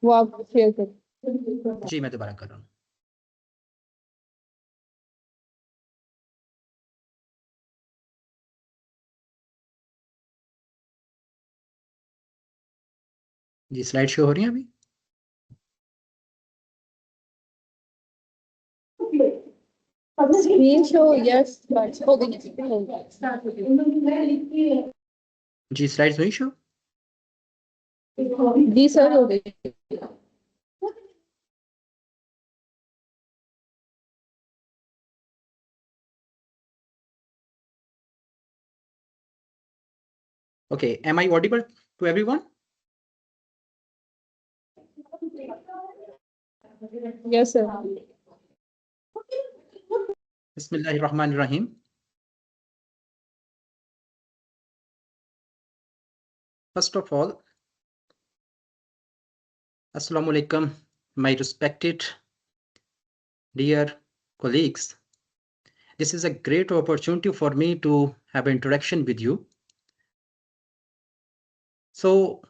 वो आप शेयर करें। जी मैं दोबारा कर रहा हूँ। जी स्लाइड शो हो रही है अभी? स्क्रीन शो यस हो गई। जी स्लाइड्स हुई शो? जी सर हो गई। Okay, am I audible to everyone? Yes sir. Bismillahirrahmanirrahim. First of all, Assalamu alaikum, my respected dear colleagues. This is a great opportunity for me to have an interaction with you. So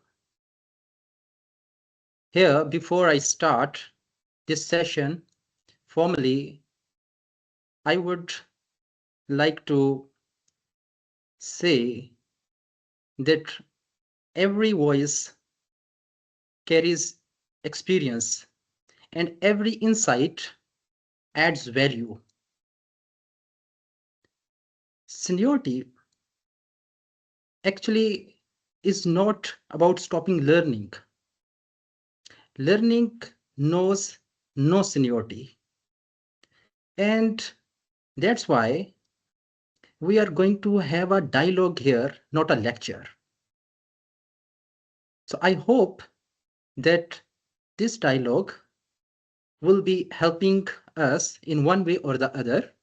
here, before I start this session formally, I would like to say that every voice carries experience and every insight adds value. Seniority actually is not about stopping learning. Learning knows no seniority. And that's why we are going to have a dialogue here, not a lecture. So I hope that this dialogue will be helping us in one way or the other,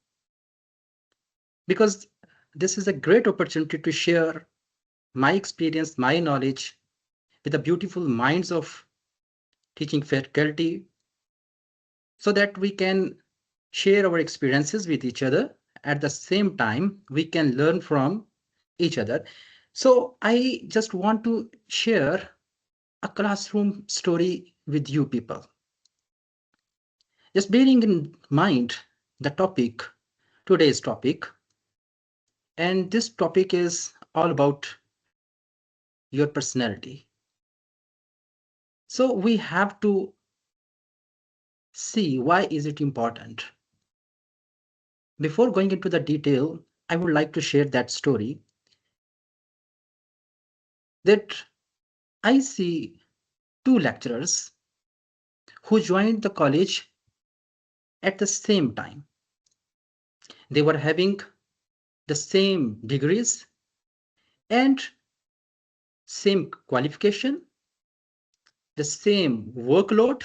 because this is a great opportunity to share my experience, my knowledge with the beautiful minds of teaching faculty, so that we can share our experiences with each other. At the same time, we can learn from each other. So I just want to share a classroom story with you people. Just bearing in mind the topic, today's topic, and this topic is all about your personality. So we have to see why is it important. Before going into the detail, I would like to share that story that I see two lecturers who joined the college at the same time. They were having the same degrees and same qualification, the same workload.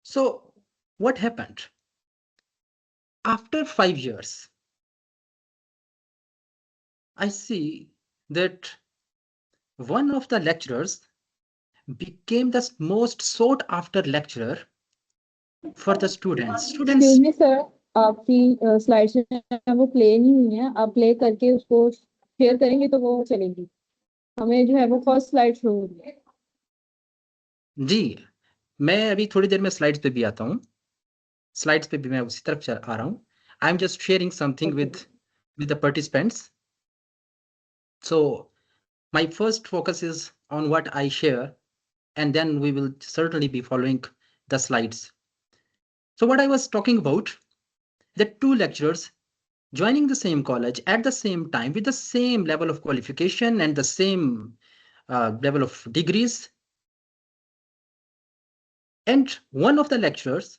So what happened? After 5 years, I see that one of the lecturers became the most sought after lecturer for the students. Excuse me sir, आपकी slides वो play नहीं हुई है, आप play करके उसको share करेंगे तो वो चलेगी। हमें जो है वो फर्स्ट स्लाइड शो हो रही है। जी मैं अभी थोड़ी देर में स्लाइड्स पे भी आता हूँ, स्लाइड्स पे भी मैं उसी तरफ आ रहा हूँ. I am just sharing something with the participants. So my first focus is on what I share, and then we will certainly be following the slides. So what I was talking about, the two lecturers joining the same college at the same time with the same level of qualification and the same level of degrees. And one of the lecturers,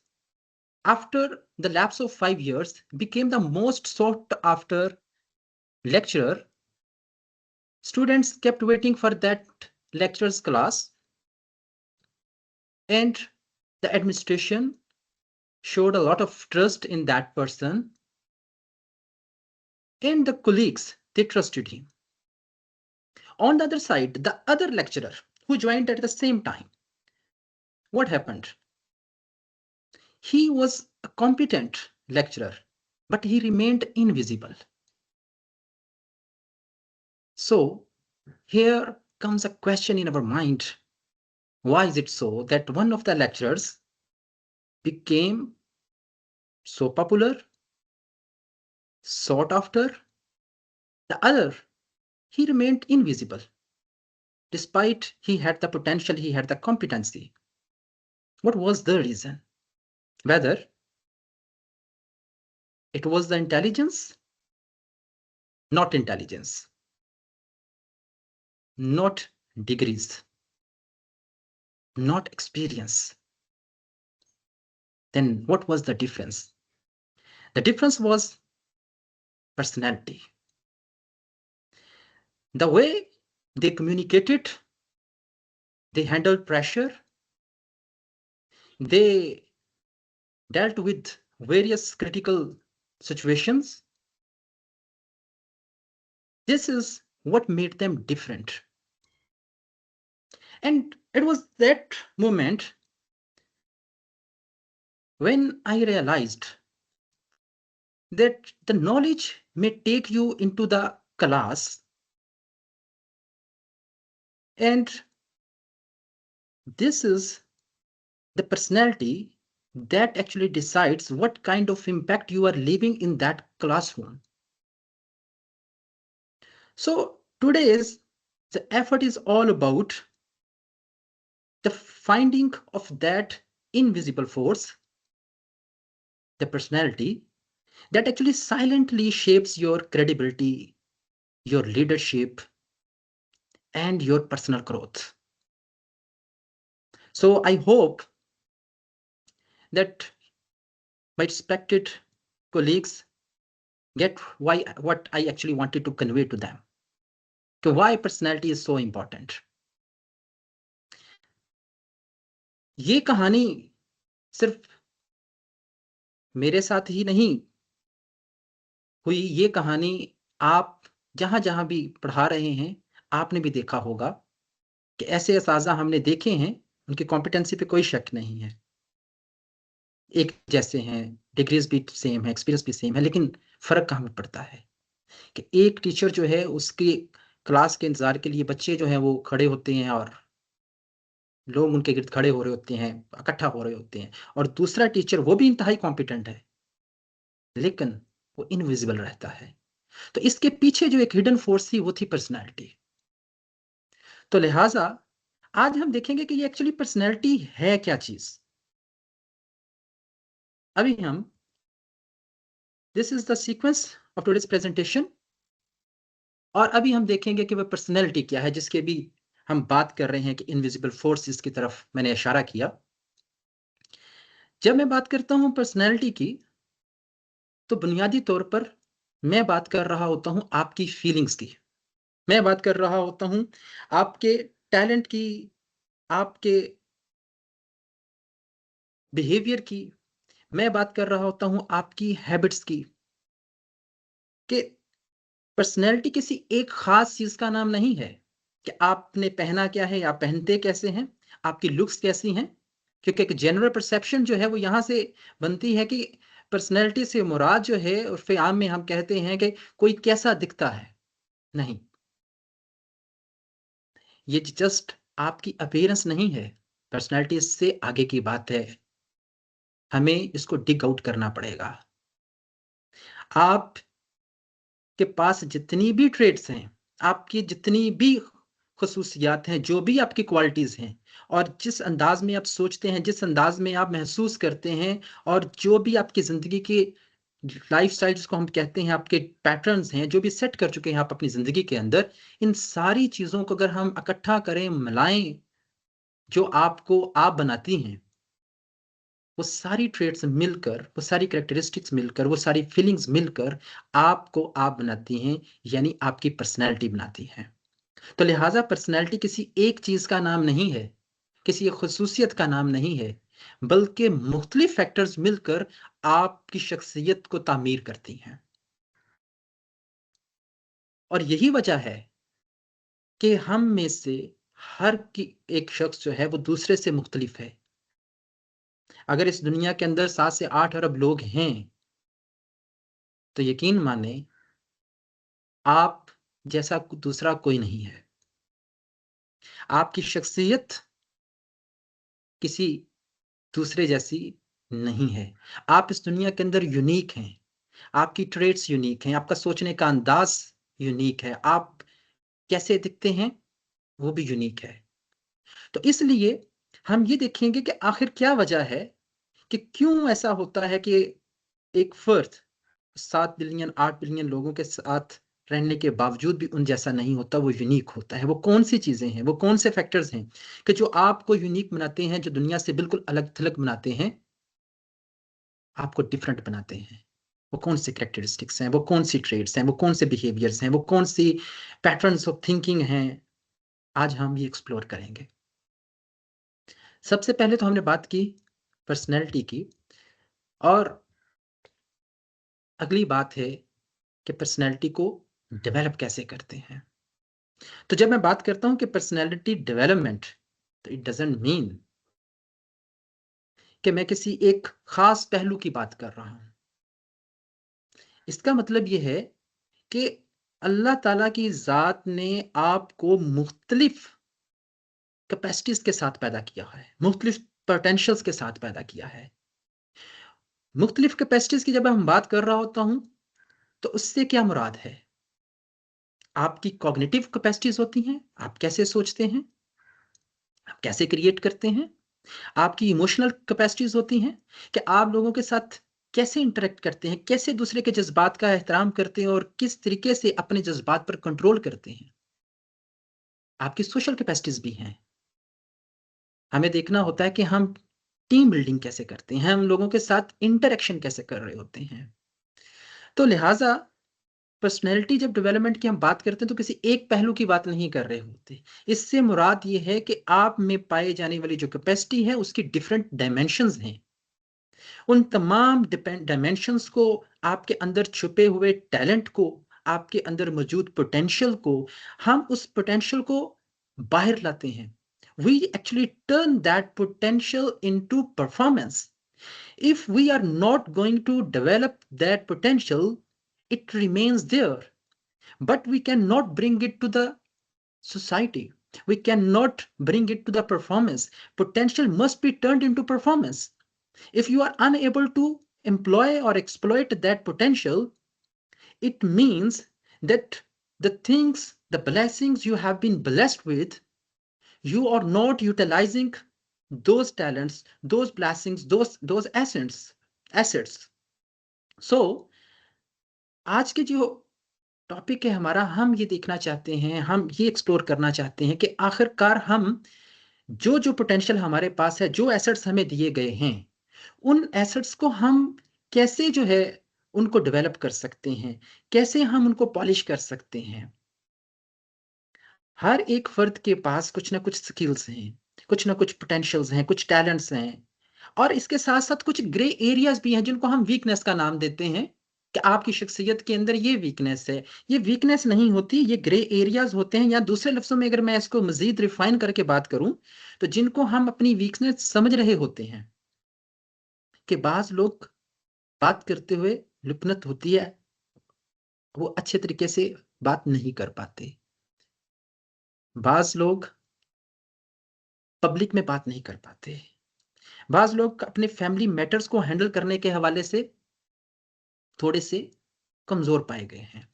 after the lapse of 5 years, became the most sought after lecturer. Students kept waiting for that lecturer's class, and the administration showed a lot of trust in that person, and the colleagues, they trusted him. On the other side, the other lecturer who joined at the same time, what happened? He was a competent lecturer, but he remained invisible. So here comes a question in our mind. why is it so that one of the lecturers became so popular, sought after, the other, he remained invisible, despite he had the potential, he had the competency? What was the reason? Whether it was the intelligence, not intelligence, not degrees, not experience, then what was the difference? The difference was personality. The way they communicated, they handled pressure, they dealt with various critical situations. This is what made them different. And it was that moment when I realized that the knowledge may take you into the class, and this is the personality that actually decides what kind of impact you are leaving in that classroom. So today's the effort is all about the finding of that invisible force, the personality that actually silently shapes your credibility, your leadership, and your personal growth. So I hope that my respected colleagues get what I actually wanted to convey to them. So why personality is so important. ये कहानी सिर्फ मेरे साथ ही नहीं हुई, ये कहानी आप जहां भी पढ़ा रहे हैं, आपने भी देखा होगा कि ऐसे असातिज़ा हमने देखे हैं, उनकी कॉम्पिटेंसी पे कोई शक नहीं है। एक जैसे हैं, डिग्रीज़ भी सेम है, एक्सपीरियंस भी सेम है, लेकिन फ़र्क कहाँ पे पड़ता है कि एक टीचर जो है उसकी क्लास के इंतज़ार के लिए बच्चे जो हैं वो खड़े होते हैं और लोग उनके गिर्द खड़े हो रहे होते हैं, इकट्ठा हो रहे होते हैं, और दूसरा टीचर वो भी इंतहाई कॉम्पिटेंट है, लेकिन वो इनविजिबल रहता है। तो इसके पीछे जो एक हिडन फोर्स थी वो थी पर्सनैलिटी। तो लिहाज़ा आज हम देखेंगे कि ये एक्चुअली पर्सनैलिटी है क्या चीज़? अभी हम this is the sequence of today's presentation, और अभी हम देखेंगे कि वो पर्सनैलिटी क्या है जिसके भी हम बात कर रहे हैं कि इनविजिबल फोर्सेस की तरफ मैंने इशारा किया। जब मैं बात करता हूँ पर्सनैलिटी की, तो बुनियादी तौर पर मैं बात कर रहा होता हूँ आपकी फीलिंग्स की। मैं बात कर रहा होता हूँ आपके टैलेंट की, आपके बिहेवियर की। मैं बात कर रहा होता हूँ आपकी हैबिट्स की, कि पर्सनैलिटी किसी एक ख़ास चीज़ का नाम नहीं है कि आपने पहना क्या है, आप पहनते कैसे हैं, आपकी लुक्स कैसी हैं। क्योंकि एक जनरल परसेप्शन जो है वो यहाँ से बनती है कि पर्सनैलिटी से मुराद जो है उर्फ़े आम में हम कहते हैं कि कोई कैसा दिखता है। नहीं, ये जस्ट आपकी अपीयरेंस नहीं है, पर्सनैलिटी इससे आगे की बात है। हमें इसको डिग आउट करना पड़ेगा। आप के पास जितनी भी ट्रेड्स हैं, आपकी जितनी भी ख़ुसूसियात हैं, जो भी आपकी क्वालिटीज़ हैं, और जिस अंदाज़ में आप सोचते हैं, जिस अंदाज़ में आप महसूस करते हैं, और जो भी आपकी ज़िंदगी की लाइफ़स्टाइल जिसको हम कहते हैं, आपके पैटर्न्स हैं, जो भी सेट कर चुके हैं आप अपनी ज़िंदगी के अंदर, इन सारी चीज़ों को अगर हम इकट्ठा करें, मिलाएँ, जो आपको आप बनाती हैं, वो सारी ट्रेड्स मिलकर, वो सारी कैरेक्टरिस्टिक्स मिलकर, वो सारी फीलिंग्स मिलकर आपको आप बनाती हैं, यानी आपकी पर्सनैलिटी बनाती हैं। तो लिहाज़ा पर्सनैलिटी किसी एक चीज़ का नाम नहीं है, किसी एक ख़ुसूसियत का नाम नहीं है, बल्कि मुख्तलिफ़ फैक्टर्स मिलकर आपकी शख्सियत को तामीर करती हैं। और यही वजह है कि हम में से हर की एक शख्स जो है वो दूसरे से मुख्तलिफ़ है। अगर इस दुनिया के अंदर 7 से 8 अरब लोग हैं, तो यकीन मानें आप जैसा दूसरा कोई नहीं है। आपकी शख्सियत किसी दूसरे जैसी नहीं है। आप इस दुनिया के अंदर यूनिक हैं, आपकी ट्रेड्स यूनिक हैं, आपका सोचने का अंदाज यूनिक है, आप कैसे दिखते हैं वो भी यूनिक है। तो इसलिए हम ये देखेंगे कि आखिर क्या वजह है कि क्यों ऐसा होता है कि एक फर्द 7 बिलियन 8 बिलियन लोगों के साथ रहने के बावजूद भी उन जैसा नहीं होता, वो यूनिक होता है। वो कौन सी चीजें हैं, वो कौन से फैक्टर्स हैं कि जो आपको यूनिक बनाते हैं, जो दुनिया से बिल्कुल अलग थलग बनाते हैं, आपको डिफरेंट बनाते हैं। वो कौन सी कैरेक्टरिस्टिक्स हैं, वो कौन सी ट्रेड्स हैं, वो कौन से बिहेवियर्स हैं, वो कौन सी पैटर्न्स ऑफ थिंकिंग हैं, आज हम ये एक्सप्लोर करेंगे। सबसे पहले तो हमने बात की पर्सनैलिटी की, और अगली बात है कि पर्सनैलिटी को डेवलप कैसे करते हैं। तो जब मैं बात करता हूं कि पर्सनैलिटी डेवलपमेंट, तो इट डजंट मीन कि मैं किसी एक खास पहलू की बात कर रहा हूं। इसका मतलब यह है कि अल्लाह ताला की ज़ात ने आपको मुख्तलिफ कैपेसिटीज के साथ पैदा किया है, मुख्तलिफ पोटेंशियल्स के साथ पैदा किया है। मुख्तलिफ कैपेसिटीज की जब हम बात कर रहा होता हूं, तो उससे क्या मुराद है? आपकी कॉग्निटिव कैपेसिटीज होती हैं, आप कैसे सोचते हैं, आप कैसे क्रिएट करते हैं। आपकी इमोशनल कैपेसिटीज होती हैं कि आप लोगों के साथ कैसे इंटरेक्ट करते हैं, कैसे दूसरे के जज्बात का एहतराम करते हैं और किस तरीके से अपने जज्बात पर कंट्रोल करते हैं। आपकी सोशल कैपेसिटीज भी हैं। हमें देखना होता है कि हम टीम बिल्डिंग कैसे करते हैं, हम लोगों के साथ इंटरेक्शन कैसे कर रहे होते हैं। तो लिहाजा पर्सनैलिटी जब डेवलपमेंट की हम बात करते हैं, तो किसी एक पहलू की बात नहीं कर रहे होते। इससे मुराद ये है कि आप में पाए जाने वाली जो कैपेसिटी है, उसकी डिफरेंट डायमेंशंस हैं। उन तमाम डायमेंशंस को, आपके अंदर छुपे हुए टैलेंट को, आपके अंदर मौजूद पोटेंशियल को, हम उस पोटेंशियल को बाहर लाते हैं। We actually turn that potential into performance. If we are not going to develop that potential, it remains there, but we cannot bring it to the society. We cannot bring it to the performance. Potential must be turned into performance. If you are unable to employ or exploit that potential, it means that the things, the blessings you have been blessed with, you are not utilizing those talents, those blessings, those assets. So आज के जो topic है हमारा, हम ये देखना चाहते हैं, हम ये एक्सप्लोर करना चाहते हैं कि आखिरकार हम जो जो पोटेंशियल हमारे पास है, जो एसेट्स हमें दिए गए हैं, उन एसेट्स को हम कैसे जो है उनको डेवलप कर सकते हैं, कैसे हम उनको पॉलिश कर सकते हैं। हर एक फर्द के पास कुछ ना कुछ स्किल्स हैं, कुछ ना कुछ पोटेंशियल्स हैं, कुछ टैलेंट्स हैं, और इसके साथ-साथ कुछ ग्रे एरियाज़ भी हैं जिनको हम वीकनेस का नाम देते हैं कि आपकी शख्सियत के अंदर ये वीकनेस है। ये वीकनेस नहीं होती, ये ग्रे एरियाज़ होते हैं, या दूसरे लफ्ज़ों में अगर मैं इसको मज़ीद रिफ़ाइन करके बात करूँ, तो जिनको हम अपनी वीकनेस समझ रहे होते हैं कि बाज़ लोग बात करते हुए लुपनत होती है, वो अच्छे तरीके से बात नहीं कर पाते। बाज़ लोग पब्लिक में बात नहीं कर पाते। बाज़ लोग अपने फैमिली मैटर्स को हैंडल करने के हवाले से थोड़े से कमज़ोर पाए गए हैं।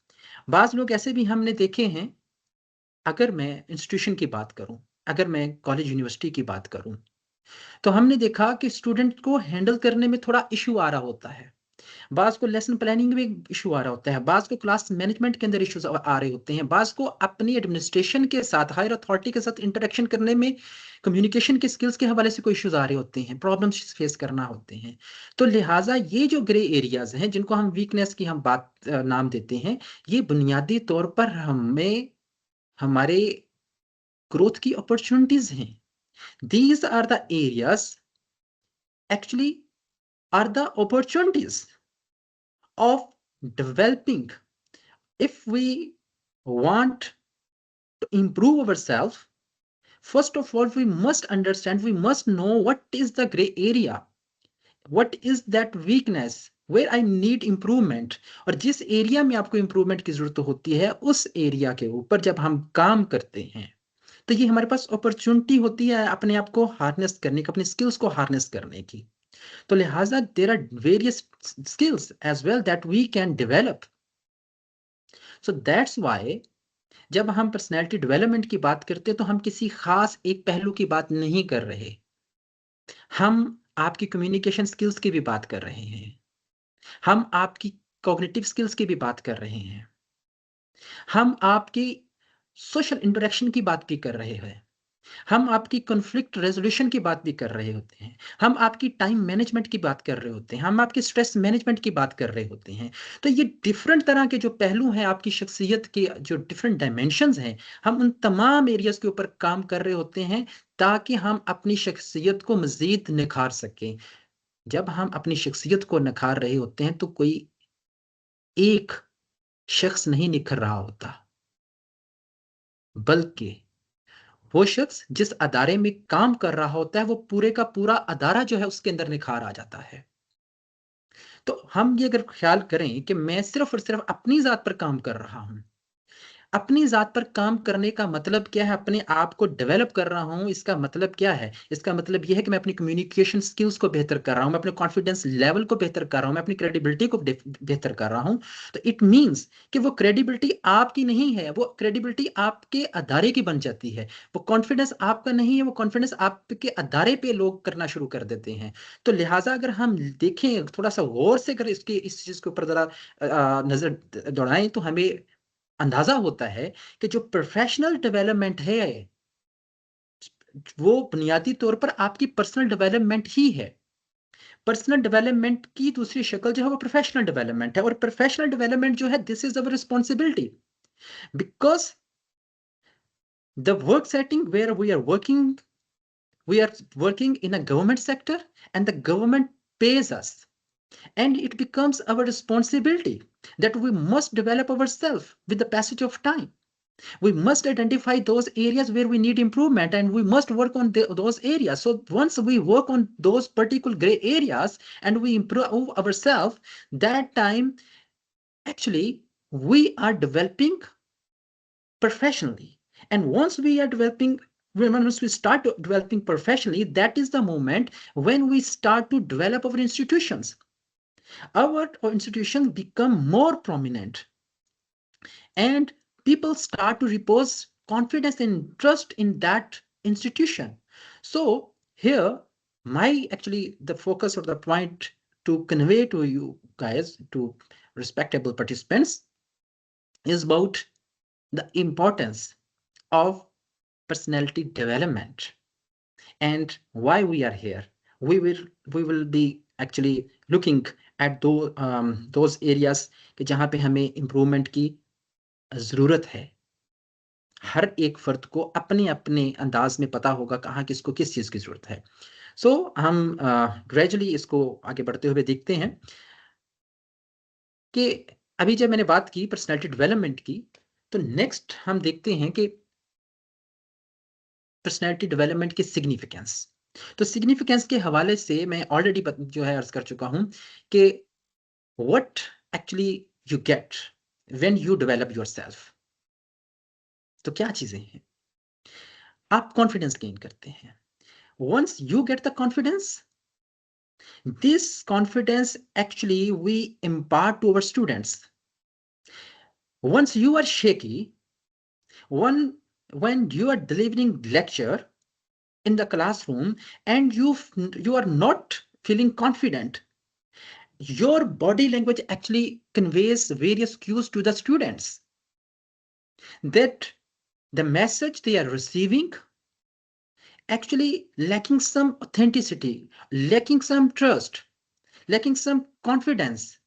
बाज़ लोग ऐसे भी हमने देखे हैं, अगर मैं इंस्टीट्यूशन की बात करूँ, अगर मैं कॉलेज यूनिवर्सिटी की बात करूँ, तो हमने देखा कि स्टूडेंट को हैंडल करने में थोड़ा इश्यू आ रहा होता है। बाज़ को लेसन प्लानिंग में इश्यू आ रहा होता है, बाज़ को क्लास मैनेजमेंट के अंदर इश्यूज़ आ रहे होते हैं, बाज़ को अपनी एडमिनिस्ट्रेशन के साथ, हायर अथॉरिटी के साथ इंटरेक्शन करने में कम्युनिकेशन के स्किल्स के हवाले से कोई इश्यूज़ आ रहे होते हैं, प्रॉब्लम्स फेस करना होते हैं। तो लिहाज़ा ये जो ग्रे एरियाज़ हैं, जिनको हम वीकनेस की हम बात नाम देते हैं, ये बुनियादी तौर पर हमें हमारे ग्रोथ की अपॉर्च्युनिटीज़ हैं। These are the areas, actually are the opportunities of developing. If we want to improve ourselves, first of all, we must understand, we must know what is the gray area, what is that weakness where I need improvement. और जिस area में आपको improvement की जरूरत होती है, उस area के ऊपर जब हम काम करते हैं, तो ये हमारे पास अपॉर्चुनिटी होती है अपने आप को हार्नेस करने की, अपनी स्किल्स को हार्नेस करने की। तो लिहाजा there are various skills as well that we can develop. So that's why जब हम पर्सनैलिटी डेवलपमेंट की बात करते हैं तो हम किसी खास एक पहलू की बात नहीं कर रहे, हम आपकी कम्युनिकेशन स्किल्स की भी बात कर रहे हैं, हम आपकी कॉग्निटिव स्किल्स की भी बात कर रहे हैं, हम आपकी सोशल इंटरेक्शन की बात भी कर रहे हैं, हम आपकी कॉन्फ्लिक्ट रेजोल्यूशन की बात भी कर रहे होते हैं, हम आपकी टाइम मैनेजमेंट की बात कर रहे होते हैं, हम आपकी स्ट्रेस मैनेजमेंट की बात कर रहे होते हैं। तो ये डिफरेंट तरह के जो पहलू हैं आपकी शख्सियत के, जो डिफरेंट डायमेंशंस हैं, हम उन तमाम एरियाज के ऊपर काम कर रहे होते हैं ताकि हम अपनी शख्सियत को मजीद निखार सकें। जब हम अपनी शख्सियत को निखार रहे होते हैं तो कोई एक शख्स नहीं निखर रहा होता, बल्कि वो शख्स जिस अदारे में काम कर रहा होता है वो पूरे का पूरा अदारा जो है उसके अंदर निखार आ जाता है। तो हम ये अगर ख्याल करें कि मैं सिर्फ और सिर्फ अपनी जात पर काम कर रहा हूं, अपनी ज़ात पर काम करने का मतलब क्या है? अपने आप को डेवलप कर रहा हूँ, इसका मतलब क्या है? इसका मतलब ये है कि मैं अपनी कम्युनिकेशन स्किल्स को बेहतर कर रहा हूँ, मैं अपने कॉन्फिडेंस लेवल को बेहतर कर रहा हूँ, मैं अपनी क्रेडिबिलिटी को बेहतर कर रहा हूँ। तो इट मीन्स कि वो क्रेडिबिलिटी आपकी नहीं है, वो क्रेडिबिलिटी आपके अदारे की बन जाती है। वो कॉन्फिडेंस आपका नहीं है, वो कॉन्फिडेंस आपके अदारे पे लोग करना शुरू कर देते हैं। तो लिहाजा अगर हम देखें थोड़ा सा गौर से, अगर इस चीज़ के ऊपर ज़रा नज़र दौड़ाएं तो हमें अंदाजा होता है कि जो प्रोफेशनल डेवलपमेंट है वो बुनियादी तौर पर आपकी पर्सनल डेवलपमेंट ही है। पर्सनल डेवलपमेंट की दूसरी शक्ल जो है वो प्रोफेशनल डेवलपमेंट है, और प्रोफेशनल डेवलपमेंट जो है this is our responsibility, because the work setting where we are working in a government sector and the government pays us, and it becomes our responsibility that we must develop ourselves with the passage of time. We must identify those areas where we need improvement and we must work on those areas. So once we work on those particular gray areas and we improve ourselves, that time actually we are developing professionally. And once we are developing, once we start developing professionally, that is the moment when we start to develop our institutions. Our institutions become more prominent, and people start to repose confidence and trust in that institution. So here, the focus or the point to convey to you guys, to respectable participants, is about the importance of personality development and why we are here. We will be actually looking at those areas कि जहाँ पे हमें improvement की ज़रूरत है। हर एक फर्द को अपने अपने अंदाज में पता होगा कहाँ किसको किस चीज़ की ज़रूरत है। सो हम ग्रेजुअली इसको आगे बढ़ते हुए देखते हैं कि अभी जब मैंने बात की पर्सनैलिटी डेवलपमेंट की, तो नेक्स्ट हम देखते हैं कि पर्सनैलिटी डेवलपमेंट की सिग्निफिकेंस। तो सिग्निफिकेंस के हवाले से मैं ऑलरेडी जो है अर्ज कर चुका हूं कि what actually you get when you develop yourself. तो क्या चीजें हैं? आप कॉन्फिडेंस गेन करते हैं। Once you get the confidence, this confidence actually we impart to our students. Once you are shaky, when you are delivering lecture in the classroom and you are not feeling confident, your body language actually conveys various cues to the students that the message they are receiving actually lacking some authenticity, lacking some trust, lacking some confidence.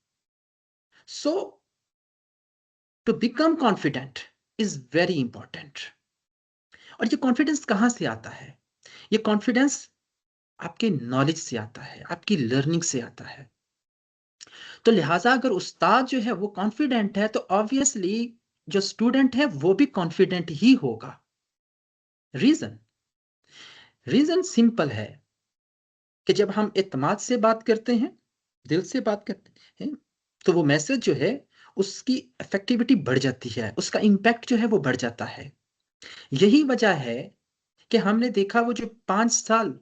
So to become confident is very important. और ये confidence कहाँ से आता है? ये confidence आपके knowledge से आता है, आपकी लर्निंग से आता है। तो लिहाजा अगर उस्ताद जो है वो कॉन्फिडेंट है तो ऑब्वियसली जो स्टूडेंट है वो भी कॉन्फिडेंट ही होगा। रीजन सिंपल है कि जब हम इत्मीनान से बात करते हैं, दिल से बात करते हैं, तो वो मैसेज जो है उसकी इफेक्टिविटी बढ़ जाती है, उसका इम्पैक्ट जो है वो बढ़ जाता है। यही वजह है कि हमने देखा वो जो 5 साल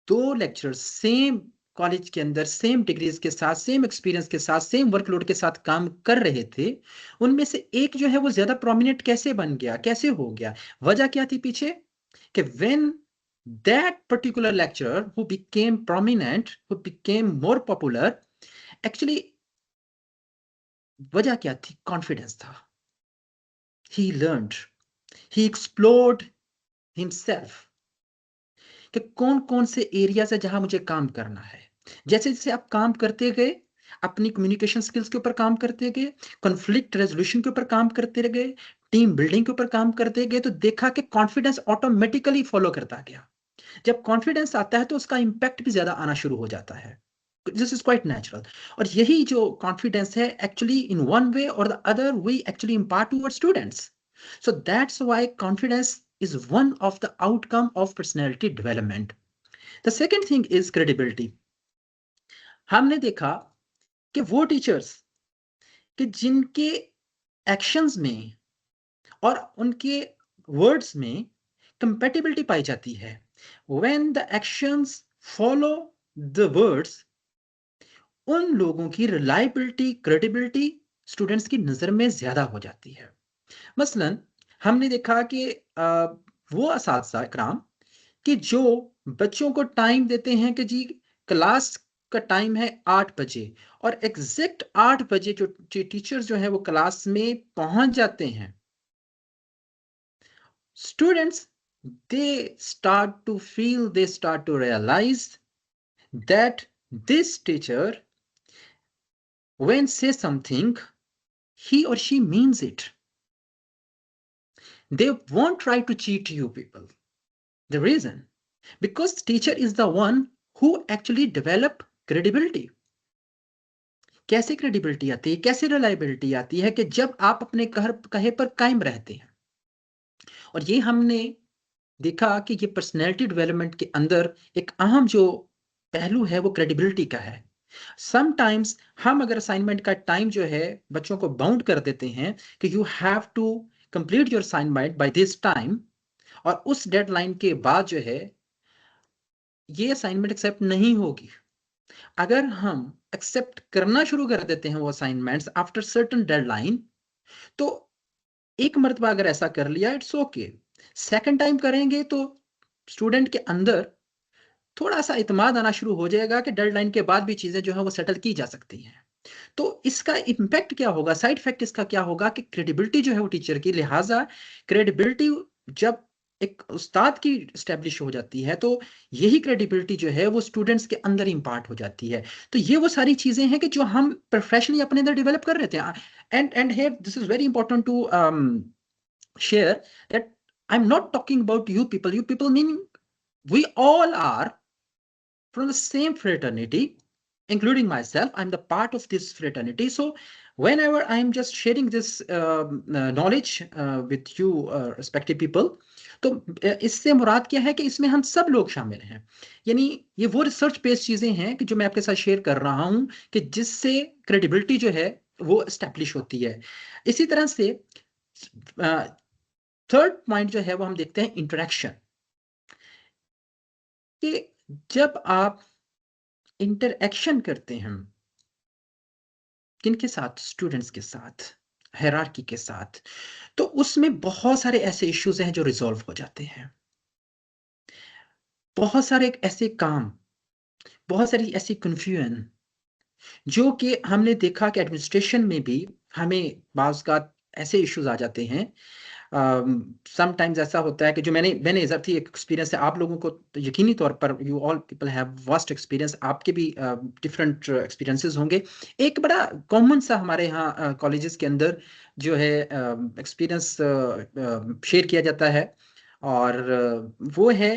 2 लेक्चरर्स सेम कॉलेज के अंदर सेम डिग्रीज के साथ सेम एक्सपीरियंस के साथ सेम वर्कलोड के साथ काम कर रहे थे, उनमें से एक जो है वो ज्यादा प्रोमिनेंट कैसे बन गया, कैसे हो गया? वजह क्या थी पीछे? कि when that particular lecturer who became prominent, who became more popular, actually वजह क्या थी? कॉन्फिडेंस था. He learned, he explored himself कि कौन कौन से एरियाज है जहां मुझे काम करना है. जैसे जैसे आप काम करते गए, अपनी कम्युनिकेशन स्किल्स के ऊपर काम करते गए, कॉन्फ्लिक्ट रेजोल्यूशन के ऊपर काम करते गए, टीम बिल्डिंग के ऊपर काम करते गए, तो देखा कि कॉन्फिडेंस ऑटोमेटिकली फॉलो करता गया. जब कॉन्फिडेंस आता है तो उसका इंपैक्ट भी ज्यादा आना शुरू हो जाता है. This is quite natural. और यही जो कॉन्फिडेंस है एक्चुअली इन वन वे और the other we actually impart toward students. So that's why confidence is one of the outcome of personality development. The second thing is credibility. हमने देखा कि वो teachers कि जिनके एक्शंस में और उनके वर्ड्स में कंपैटिबिलिटी पाई जाती है, when the actions follow the words, उन लोगों की रिलायबिलिटी, क्रेडिबिलिटी स्टूडेंट्स की नजर में ज्यादा हो जाती है. मसलन हमने देखा कि वो असातिज़ा इकराम कि जो बच्चों को टाइम देते हैं कि जी क्लास का टाइम है 8 बजे और एग्जैक्ट 8 बजे जो टीचर्स जो है वो क्लास में पहुंच जाते हैं, students they start to realize that this teacher when say something he or she means it. They won't try to cheat you people. The reason, because teacher is the one who actually develop credibility. कैसे credibility आती है, कैसे reliability आती है? कि जब आप अपने कहे पर कायम रहते हैं. और ये हमने देखा कि ये पर्सनैलिटी डेवलपमेंट के अंदर एक अहम जो पहलू है वो क्रेडिबिलिटी का है. समटाइम्स हम अगर असाइनमेंट का टाइम जो है बच्चों को बाउंड कर देते हैं कि you have to complete your assignment by this time, और उस डेडलाइन के बाद जो है ये असाइनमेंट एक्सेप्ट नहीं होगी. अगर हम एक्सेप्ट करना शुरू कर देते हैं वो असाइनमेंट्स आफ्टर सर्टेन डेडलाइन, तो एक मर्तबा अगर ऐसा कर लिया इट्स ओके. सेकंड टाइम करेंगे तो स्टूडेंट के अंदर थोड़ा सा इत्मीनान आना शुरू हो जाएगा कि डेडलाइन के बाद भी चीजें जो है वो सेटल की जा सकती हैं. तो इसका इम्पैक्ट क्या होगा, साइड इफेक्ट इसका क्या होगा कि क्रेडिबिलिटी जो है वो टीचर की, लिहाजा क्रेडिबिलिटी जब एक उस्ताद की स्टैब्लिश हो जाती है तो यही क्रेडिबिलिटी जो है वो स्टूडेंट्स के अंदर इम्पार्ट हो जाती है. तो ये वो सारी चीजें हैं कि जो हम प्रोफेशनली अपने अंदर डेवलप कर रहे थे. And here this is very important to share that I am not talking about you people meaning we all are from the same fraternity, including myself. I'm the part of this fraternity. So whenever I'm just sharing this knowledge with you respective people, तो इससे मुराद क्या है कि इसमें हम सब लोग शामिल हैं. यानी ये वो रिसर्च बेस्ड चीजें हैं कि जो मैं आपके साथ शेयर कर रहा हूं कि जिससे क्रेडिबिलिटी जो है वो एस्टैब्लिश होती है. इसी तरह से थर्ड पॉइंट जो है वो हम देखते हैं इंटरेक्शन. कि जब आप इंटरएक्शन करते हैं किनके साथ, स्टूडेंट्स के साथ, हायरार्की के साथ, तो उसमें बहुत सारे ऐसे इश्यूज हैं जो रिजॉल्व हो जाते हैं. बहुत सारे ऐसे काम, बहुत सारी ऐसी कंफ्यूजन जो कि हमने देखा कि एडमिनिस्ट्रेशन में भी हमें बाज़ औक़ात ऐसे इश्यूज आ जाते हैं. समटाइम्स ऐसा होता है कि जो मैंने ज़ाती एक्सपीरियंस है, आप लोगों को तो यकीनी तौर पर you all people have vast experience, आपके भी डिफरेंट एक्सपीरियंसेस होंगे. एक बड़ा कॉमन सा हमारे यहाँ कॉलेजेस के अंदर जो है एक्सपीरियंस शेयर किया जाता है, और वो है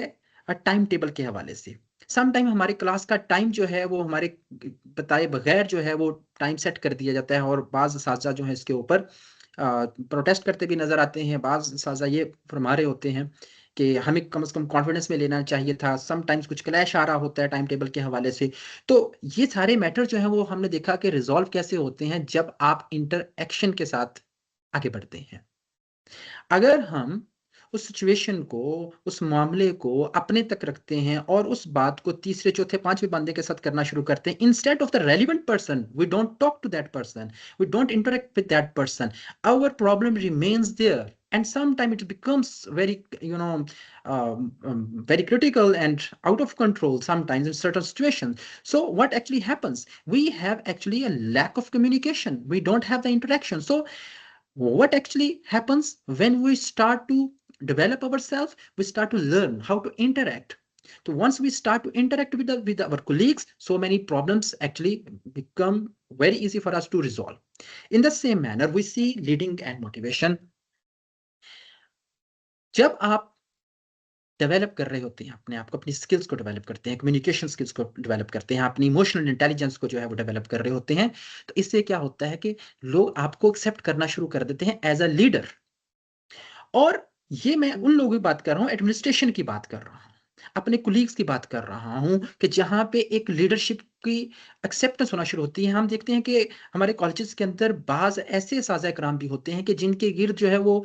टाइम टेबल के हवाले से. सम टाइम हमारे क्लास का टाइम जो है वो हमारे बताए बगैर जो है वो टाइम सेट कर दिया जाता है, और बाज़ असातिज़ा जो है इसके ऊपर प्रोटेस्ट करते भी नज़र आते हैं. बाज़ असातिज़ा ये फरमा रहे होते हैं कि हमें कम से कम कॉन्फिडेंस में लेना चाहिए था. समटाइम्स कुछ क्लैश आ रहा होता है टाइम टेबल के हवाले से. तो ये सारे मैटर जो हैं वो हमने देखा कि रिज़ॉल्व कैसे होते हैं जब आप इंटरएक्शन के साथ आगे बढ़ते हैं. अगर हम उस सिचुएशन को, उस मामले को अपने तक रखते हैं और उस बात को तीसरे, चौथे, पांचवें बंदे के साथ करना शुरू करते हैं, instead of the relevant person, we don't talk to that person, we don't interact with that person, our problem remains there, and sometimes it becomes very, very critical and out of control sometimes in certain situations. So what actually happens, we have actually a lack of communication, we don't have the interaction. So what actually happens when we start to develop ourselves, we start to learn how to interact. So once we start to interact with our colleagues, so many problems actually become very easy for us to resolve. In the same manner, we see leading and motivation. जब आप develop कर रहे होते हैं अपने आप को, अपनी स्किल्स को डेवलप करते हैं, कम्युनिकेशन स्किल्स को डेवलप करते हैं, अपनी इमोशनल इंटेलिजेंस को जो है वो डेवलप कर रहे होते हैं, तो इससे क्या होता है कि लोग आपको एक्सेप्ट करना शुरू कर देते हैं एज अ लीडर। और ये मैं उन लोगों की बात कर रहा हूँ, एडमिनिस्ट्रेशन की बात कर रहा हूँ, अपने कुलीग्स की बात कर रहा हूँ, कि जहाँ पे एक लीडरशिप की एक्सेप्टेंस होना शुरू होती है। हम देखते हैं कि हमारे कॉलेजेस के अंदर बाज ऐसे साज़ा कराम भी होते हैं कि जिनके गिर्द जो है वो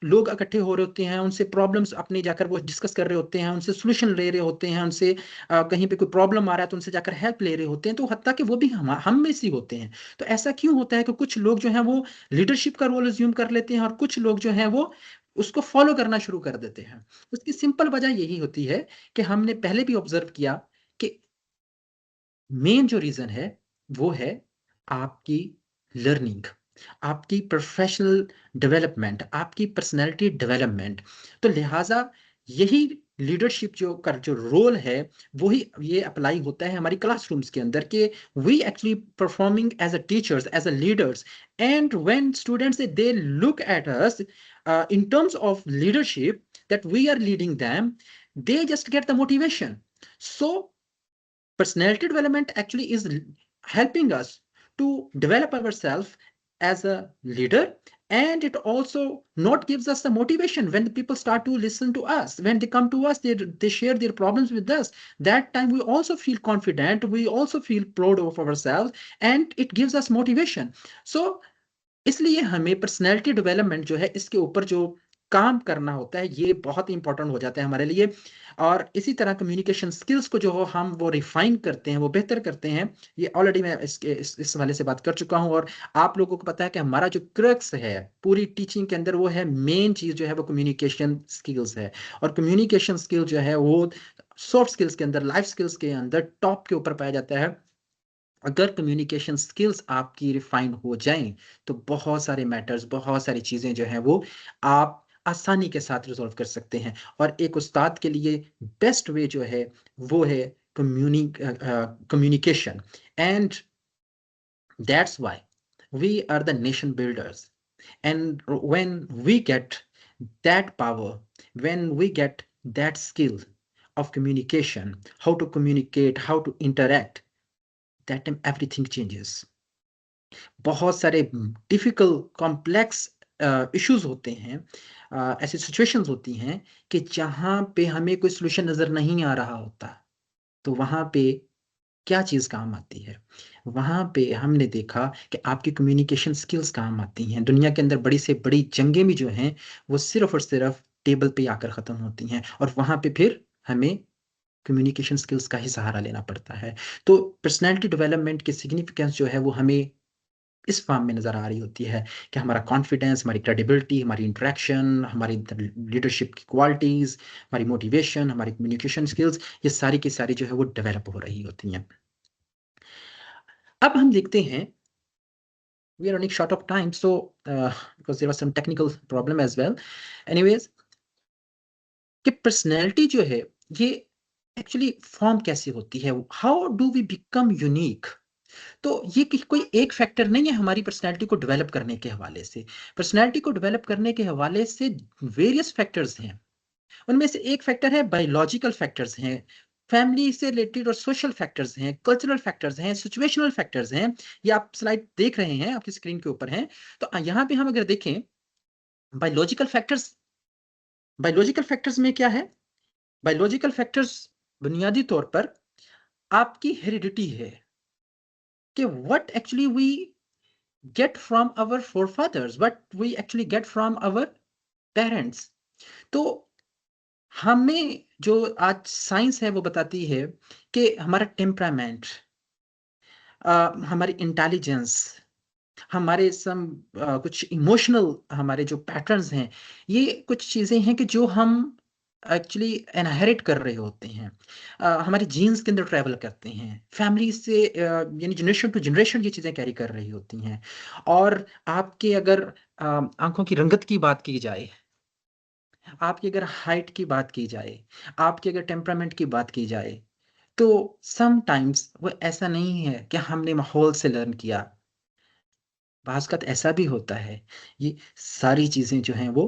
लोग इकट्ठे हो रहे होते हैं, उनसे प्रॉब्लम्स अपने जाकर वो डिस्कस कर रहे होते हैं, उनसे सॉल्यूशन ले रहे होते हैं, उनसे कहीं पे कोई प्रॉब्लम आ रहा है तो उनसे जाकर हेल्प ले रहे होते हैं, तो हत्ता कि वो भी हम में से होते हैं। तो ऐसा क्यों होता है कि कुछ लोग जो हैं वो लीडरशिप का रोल अज्यूम कर लेते हैं और कुछ लोग जो हैं वो उसको फॉलो करना शुरू कर देते हैं? उसकी सिंपल वजह यही होती है कि हमने पहले भी ऑब्जर्व किया कि मेन जो रीज़न है, वो है आपकी लर्निंग, आपकी प्रोफ़ेशनल डेवलपमेंट, आपकी पर्सनैलिटी डेवलपमेंट। तो लिहाज़ा यही लीडरशिप जो रोल है, वही ये अप्लाई होता है हमारी क्लासरूम्स के अंदर, कि we actually performing as a teachers, as a leaders, and when students they look at us in terms of leadership, that we are leading them, they just get the motivation. So personality development actually is helping us to develop ourselves as a leader, and it also not gives us the motivation when the people start to listen to us, when they come to us, they share their problems with us. That time we also feel confident, we also feel proud of ourselves, and it gives us motivation. So इसलिए हमें personality development जो है, इसके ऊपर जो काम करना होता है, ये बहुत ही इंपॉर्टेंट हो जाता है हमारे लिए। और इसी तरह कम्युनिकेशन स्किल्स को जो हम वो रिफाइन करते हैं, वो बेहतर करते हैं। ये ऑलरेडी मैं इस वाले से बात कर चुका हूँ, और आप लोगों को पता है कि हमारा जो क्रक्स है पूरी टीचिंग के अंदर, वो है मेन चीज़ जो है वो कम्युनिकेशन स्किल्स है। और कम्युनिकेशन स्किल जो है वो सॉफ्ट स्किल्स के अंदर, लाइफ स्किल्स के अंदर टॉप के ऊपर पाया जाता है। अगर कम्युनिकेशन स्किल्स आपकी रिफाइन हो जाएं, तो बहुत सारे मैटर्स, बहुत सारी चीज़ें जो हैं वो आप आसानी के साथ रिजॉल्व कर सकते हैं। और एक उस्ताद के लिए बेस्ट वे जो है वो है communication, and that's why we are the nation builders. And when we get that power, when we get that skill of communication, how to communicate, how to interact, that time everything changes. बहुत सारे difficult complex issues होते हैं, ऐसी situations होती हैं कि जहाँ पे हमें कोई सॉल्यूशन नज़र नहीं आ रहा होता, तो वहाँ पे क्या चीज़ काम आती है? वहाँ पे हमने देखा कि आपकी कम्युनिकेशन स्किल्स काम आती हैं। दुनिया के अंदर बड़ी से बड़ी जंगें भी जो हैं, वो सिर्फ़ और सिर्फ़ टेबल पे आकर ख़त्म होती हैं, और वहाँ पे फिर हमें कम्युनिकेशन स्किल्स का ही सहारा लेना पड़ता है। तो पर्सनैलिटी डेवलपमेंट की सिग्निफिकेंस जो है वो हमें इस फॉर्म में नज़र आ रही होती है कि हमारा कॉन्फिडेंस, हमारी क्रेडिबिलिटी, हमारी इंटरेक्शन, हमारी लीडरशिप की क्वालिटीज़, हमारी मोटिवेशन, हमारी कम्युनिकेशन स्किल्स, ये सारी की सारी जो है वो डेवलप हो रही होती हैं। अब हम देखते हैं, we are running short of time, so because there was some technical problem as well. Anyways, कि पर्सनैलिटी जो है ये एक्चुअली फॉर्म कैसे होती है? How do we become unique? तो ये कोई एक फैक्टर नहीं है हमारी पर्सनैलिटी को डेवलप करने के हवाले से। पर्सनैलिटी को डेवलप करने के हवाले से वेरियस फैक्टर्स हैं। उनमें से एक फैक्टर है बायोलॉजिकल फैक्टर्स हैं, फैमिली से रिलेटेड और सोशल फैक्टर्स हैं, कल्चरल फैक्टर्स हैं, सिचुएशनल फैक्टर्स हैं। ये आप स्लाइड देख रहे हैं, आपकी स्क्रीन के ऊपर हैं। तो यहाँ पे हम अगर देखें बायोलॉजिकल फैक्टर्स, बायोलॉजिकल फैक्टर्स में क्या है? बायोलॉजिकल फैक्टर्स बुनियादी तौर पर आपकी हेरिडिटी है, कि what actually we get from our forefathers, what we actually get from our parents. तो हमें जो आज साइंस है वो बताती है कि हमारा टेम्परामेंट, हमारी इंटेलिजेंस, हमारे कुछ इमोशनल हमारे जो पैटर्न्स हैं, ये कुछ चीज़ें हैं कि जो हम एक्चुअली इनहेरिट कर रहे होते हैं। हमारे जीन्स के अंदर ट्रैवल करते हैं। फैमिली से यानी जनरेशन टू जनरेशन ये चीज़ें कैरी कर रही होती हैं। और आपके अगर आँखों की रंगत की बात की जाए, आपकी अगर हाइट की बात की जाए, आपके अगर टेम्परामेंट की बात की जाए, तो समटाइम्स वो ऐसा नहीं है कि हमने माहौल से लर्न किया। बाज़-अवक़ात ऐसा भी होता है, ये सारी चीज़ें जो हैं वो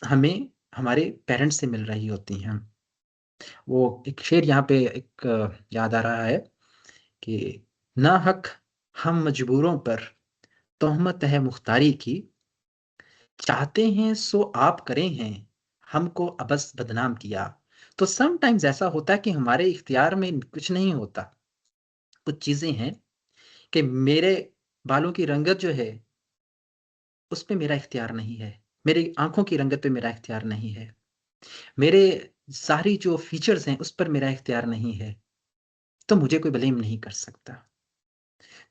हमें हमारे पेरेंट्स से मिल रही होती हैं। वो एक शेर यहाँ पे एक याद आ रहा है कि ना हक हम मजबूरों पर तोहमत है मुख्तारी की, चाहते हैं सो आप करें हैं, हमको अबस बदनाम किया। तो समटाइम्स ऐसा होता है कि हमारे इख्तियार में कुछ नहीं होता। कुछ चीज़ें हैं कि मेरे बालों की रंगत जो है उस पे मेरा इख्तियार नहीं है। मेरी आँखों की रंगत पे मेरा इख्तियार नहीं है। मेरे सारी जो फीचर्स हैं उस पर मेरा इख्तियार नहीं है। तो मुझे कोई ब्लेम नहीं कर सकता।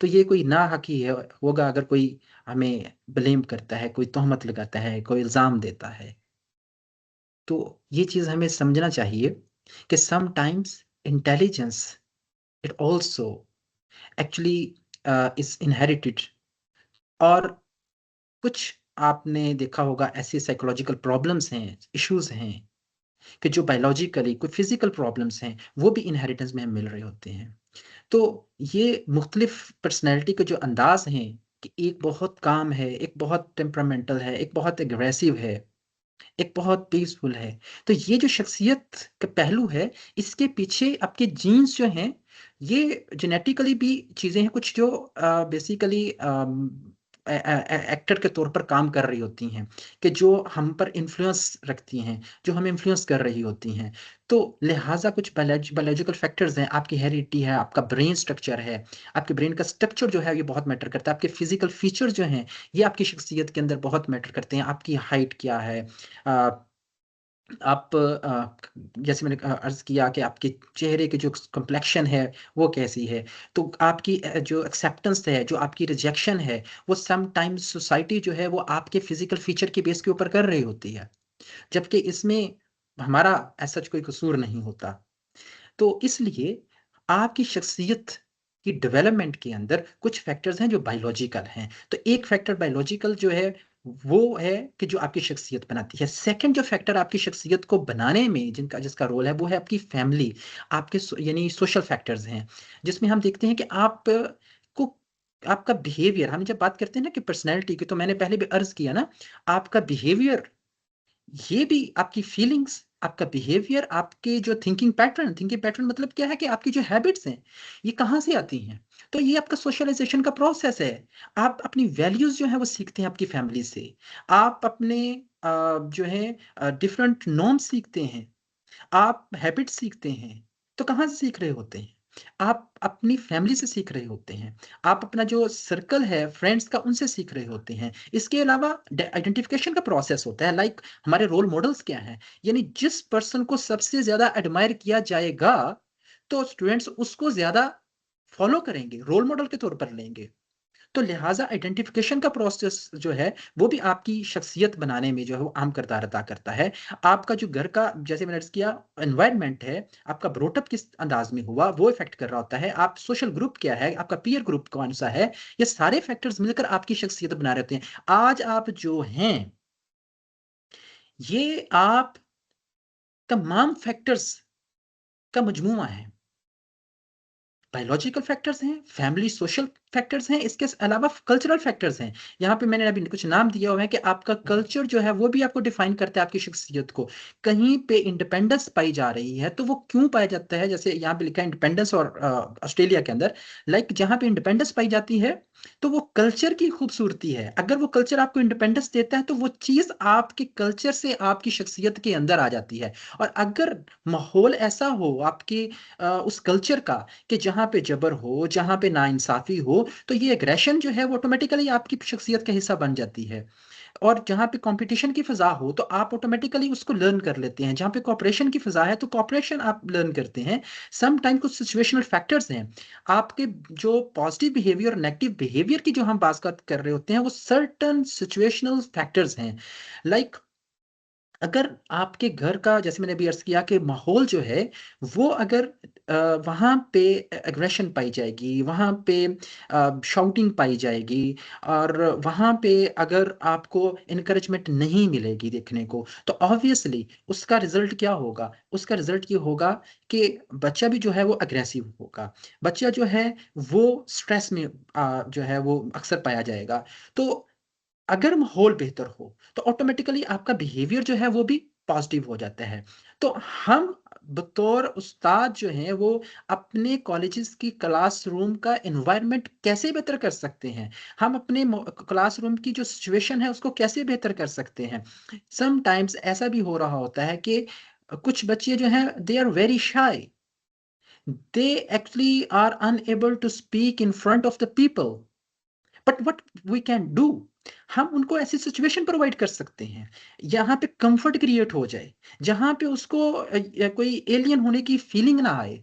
तो ये कोई नाहक ही है होगा अगर कोई हमें ब्लेम करता है, कोई तोहमत लगाता है, कोई इल्ज़ाम देता है। तो ये चीज़ हमें समझना चाहिए कि sometimes intelligence it also actually is inherited. और कुछ आपने देखा होगा ऐसे साइकोलॉजिकल प्रॉब्लम्स हैं, इश्यूज़ हैं कि जो बायोलॉजिकली कोई फिज़िकल प्रॉब्लम्स हैं, वो भी इनहेरिटेंस में हमें मिल रहे होते हैं। तो ये मुख्तलिफ पर्सनैलिटी के जो अंदाज़ हैं कि एक बहुत काम है, एक बहुत टेम्परामेंटल है, एक बहुत एग्रेसिव है, एक बहुत पीसफुल है। तो ये जो शख्सियत का पहलू है, इसके पीछे आपके जीन्स जो हैं, ये जेनेटिकली भी चीज़ें हैं कुछ जो बेसिकली एक्टर के तौर पर काम कर रही होती हैं, कि जो हम पर इन्फ्लुएंस रखती हैं, जो हमें इन्फ्लुएंस कर रही होती हैं। तो लिहाज़ा कुछ बायोलॉजिकल फैक्टर्स हैं, आपकी हेरिडिटी है, आपका ब्रेन स्ट्रक्चर है, आपके ब्रेन का स्ट्रक्चर जो है ये बहुत मैटर करता है। आपके फिज़िकल फीचर जो हैं, ये आपकी शख्सियत के अंदर बहुत मैटर करते हैं। आपकी हाइट क्या है? अ, आप जैसे मैंने अर्ज़ किया कि आपके चेहरे की जो कम्प्लेक्शन है, वो कैसी है? तो आपकी जो एक्सेप्टेंस है, जो आपकी रिजेक्शन है, वो समटाइम्स सोसाइटी जो है, वो आपके फिज़िकल फीचर के बेस के ऊपर कर रही होती है। जबकि इसमें हमारा एज़ सच कोई कसूर नहीं होता। तो इसलिए आपकी शख्सियत की डेवलपमेंट के अंदर कुछ फैक्टर्स हैं जो बायोलॉजिकल हैं। तो एक फैक्टर बायोलॉजिकल जो है वो है कि जो आपकी शख्सियत बनाती है। सेकंड जो फैक्टर आपकी शख्सियत को बनाने में जिसका रोल है वो है आपकी फैमिली, आपके यानी सोशल फैक्टर्स हैं। जिसमें हम देखते हैं कि आप को आपका बिहेवियर, हम जब बात करते हैं ना कि पर्सनैलिटी की, तो मैंने पहले भी अर्ज़ किया ना, आपका बिहेवियर, ये भी आपकी फीलिंग्स, आपका बिहेवियर, आपके जो थिंकिंग पैटर्न मतलब क्या है कि आपकी जो हैबिट्स हैं, ये कहाँ से आती हैं? तो ये आपका सोशलाइज़ेशन का प्रोसेस है। आप अपनी वैल्यूज़ जो हैं वो सीखते हैं आपकी फैमिली से। आप अपने जो है डिफरेंट नॉर्म्स सीखते हैं। आप हैबिट सीखते हैं, तो कहाँ से सीख रहे होते हैं? आप अपनी फैमिली से सीख रहे होते हैं। आप अपना जो सर्कल है फ्रेंड्स का, उनसे सीख रहे होते हैं। इसके अलावा आइडेंटिफिकेशन का प्रोसेस होता है, लाइक हमारे रोल मॉडल्स क्या हैं? यानी जिस पर्सन को सबसे ज़्यादा एडमायर किया जाएगा, तो स्टूडेंट्स उसको ज़्यादा फॉलो करेंगे, रोल मॉडल के तौर पर लेंगे। तो लिहाज़ा आइडेंटिफ़िकेशन का प्रोसेस जो है, वो भी आपकी शख्सियत बनाने में जो है वो अहम किरदार अदा करता है। आपका जो घर का, जैसे मैंने अर्ज़ किया, एनवायरनमेंट है, आपका ब्रॉट अप किस अंदाज़ में हुआ, वो इफ़ेक्ट कर रहा होता है। आप सोशल ग्रुप क्या है, आपका पीयर ग्रुप कौन-सा है, ये सारे फैक्टर्स मिलकर आपकी शख्सियत बना रहे होते हैं। आज आप जो हैं, ये आप तमाम फैक्टर्स का मजमूआ है। बायोलॉजिकल फैक्टर्स हैं, फैमिली सोशल फैक्टर्स हैं, इसके अलावा कल्चरल फैक्टर्स हैं। यहाँ पे मैंने अभी कुछ नाम दिया हुआ है कि आपका कल्चर जो है वो भी आपको डिफाइन करता है आपकी शख्सियत को। कहीं पे इंडिपेंडेंस पाई जा रही है तो वो क्यों पाया जाता है? जैसे यहाँ पे लिखा है इंडिपेंडेंस, और ऑस्ट्रेलिया के अंदर लाइक जहाँ पे इंडिपेंडेंस पाई जाती है, तो वो कल्चर की खूबसूरती है। अगर वो कल्चर आपको इंडिपेंडेंस देता है तो वो चीज़ आपके कल्चर से आपकी शख्सियत के अंदर आ जाती है। और अगर माहौल ऐसा हो आपके उस कल्चर का कि जहाँ पे जबर हो, जहाँ पे नाइंसाफ़ी हो, तो ये एग्रेशन जो है वो ऑटोमैटिकली आपकी शख्सियत का हिस्सा बन जाती है। और जहाँ पे कंपटीशन की फिजा हो तो आप ऑटोमेटिकली उसको लर्न कर लेते हैं। जहाँ पे कॉपरेशन की फिजा है तो कॉपरेशन आप लर्न करते हैं। सम टाइम कुछ सिचुएशनल फैक्टर्स हैं आपके, जो पॉजिटिव बिहेवियर और नेगेटिव बिहेवियर की जो हम बात कर रहे होते हैं वो सर्टन सिचुएशनल फैक्टर्स हैं। लाइक अगर आपके घर का, जैसे मैंने अभी अर्ज किया कि माहौल जो है वो अगर वहाँ पे एग्रेशन पाई जाएगी, वहाँ पे शाउटिंग पाई जाएगी, और वहाँ पे अगर आपको इनकरेजमेंट नहीं मिलेगी देखने को, तो ऑब्वियसली उसका रिजल्ट क्या होगा? उसका रिजल्ट ये होगा कि बच्चा भी जो है वो अग्रेसिव होगा, बच्चा जो है वो स्ट्रेस में जो है वो अक्सर पाया जाएगा। तो अगर माहौल बेहतर हो तो ऑटोमेटिकली आपका बिहेवियर जो है वो भी पॉजिटिव हो जाता है। तो हम बतौर उस्ताद जो हैं वो अपने कॉलेजेस की क्लासरूम का एनवायरनमेंट कैसे बेहतर कर सकते हैं, हम अपने क्लासरूम की जो सिचुएशन है उसको कैसे बेहतर कर सकते हैं। समटाइम्स ऐसा भी हो रहा होता है कि कुछ बच्चे जो हैं they are very shy, they actually are unable to speak in front of the people, but what we can do, हम उनको ऐसी सिचुएशन प्रोवाइड कर सकते हैं यहाँ पे कंफर्ट क्रिएट हो जाए, जहाँ पे उसको कोई एलियन होने की फीलिंग ना आए।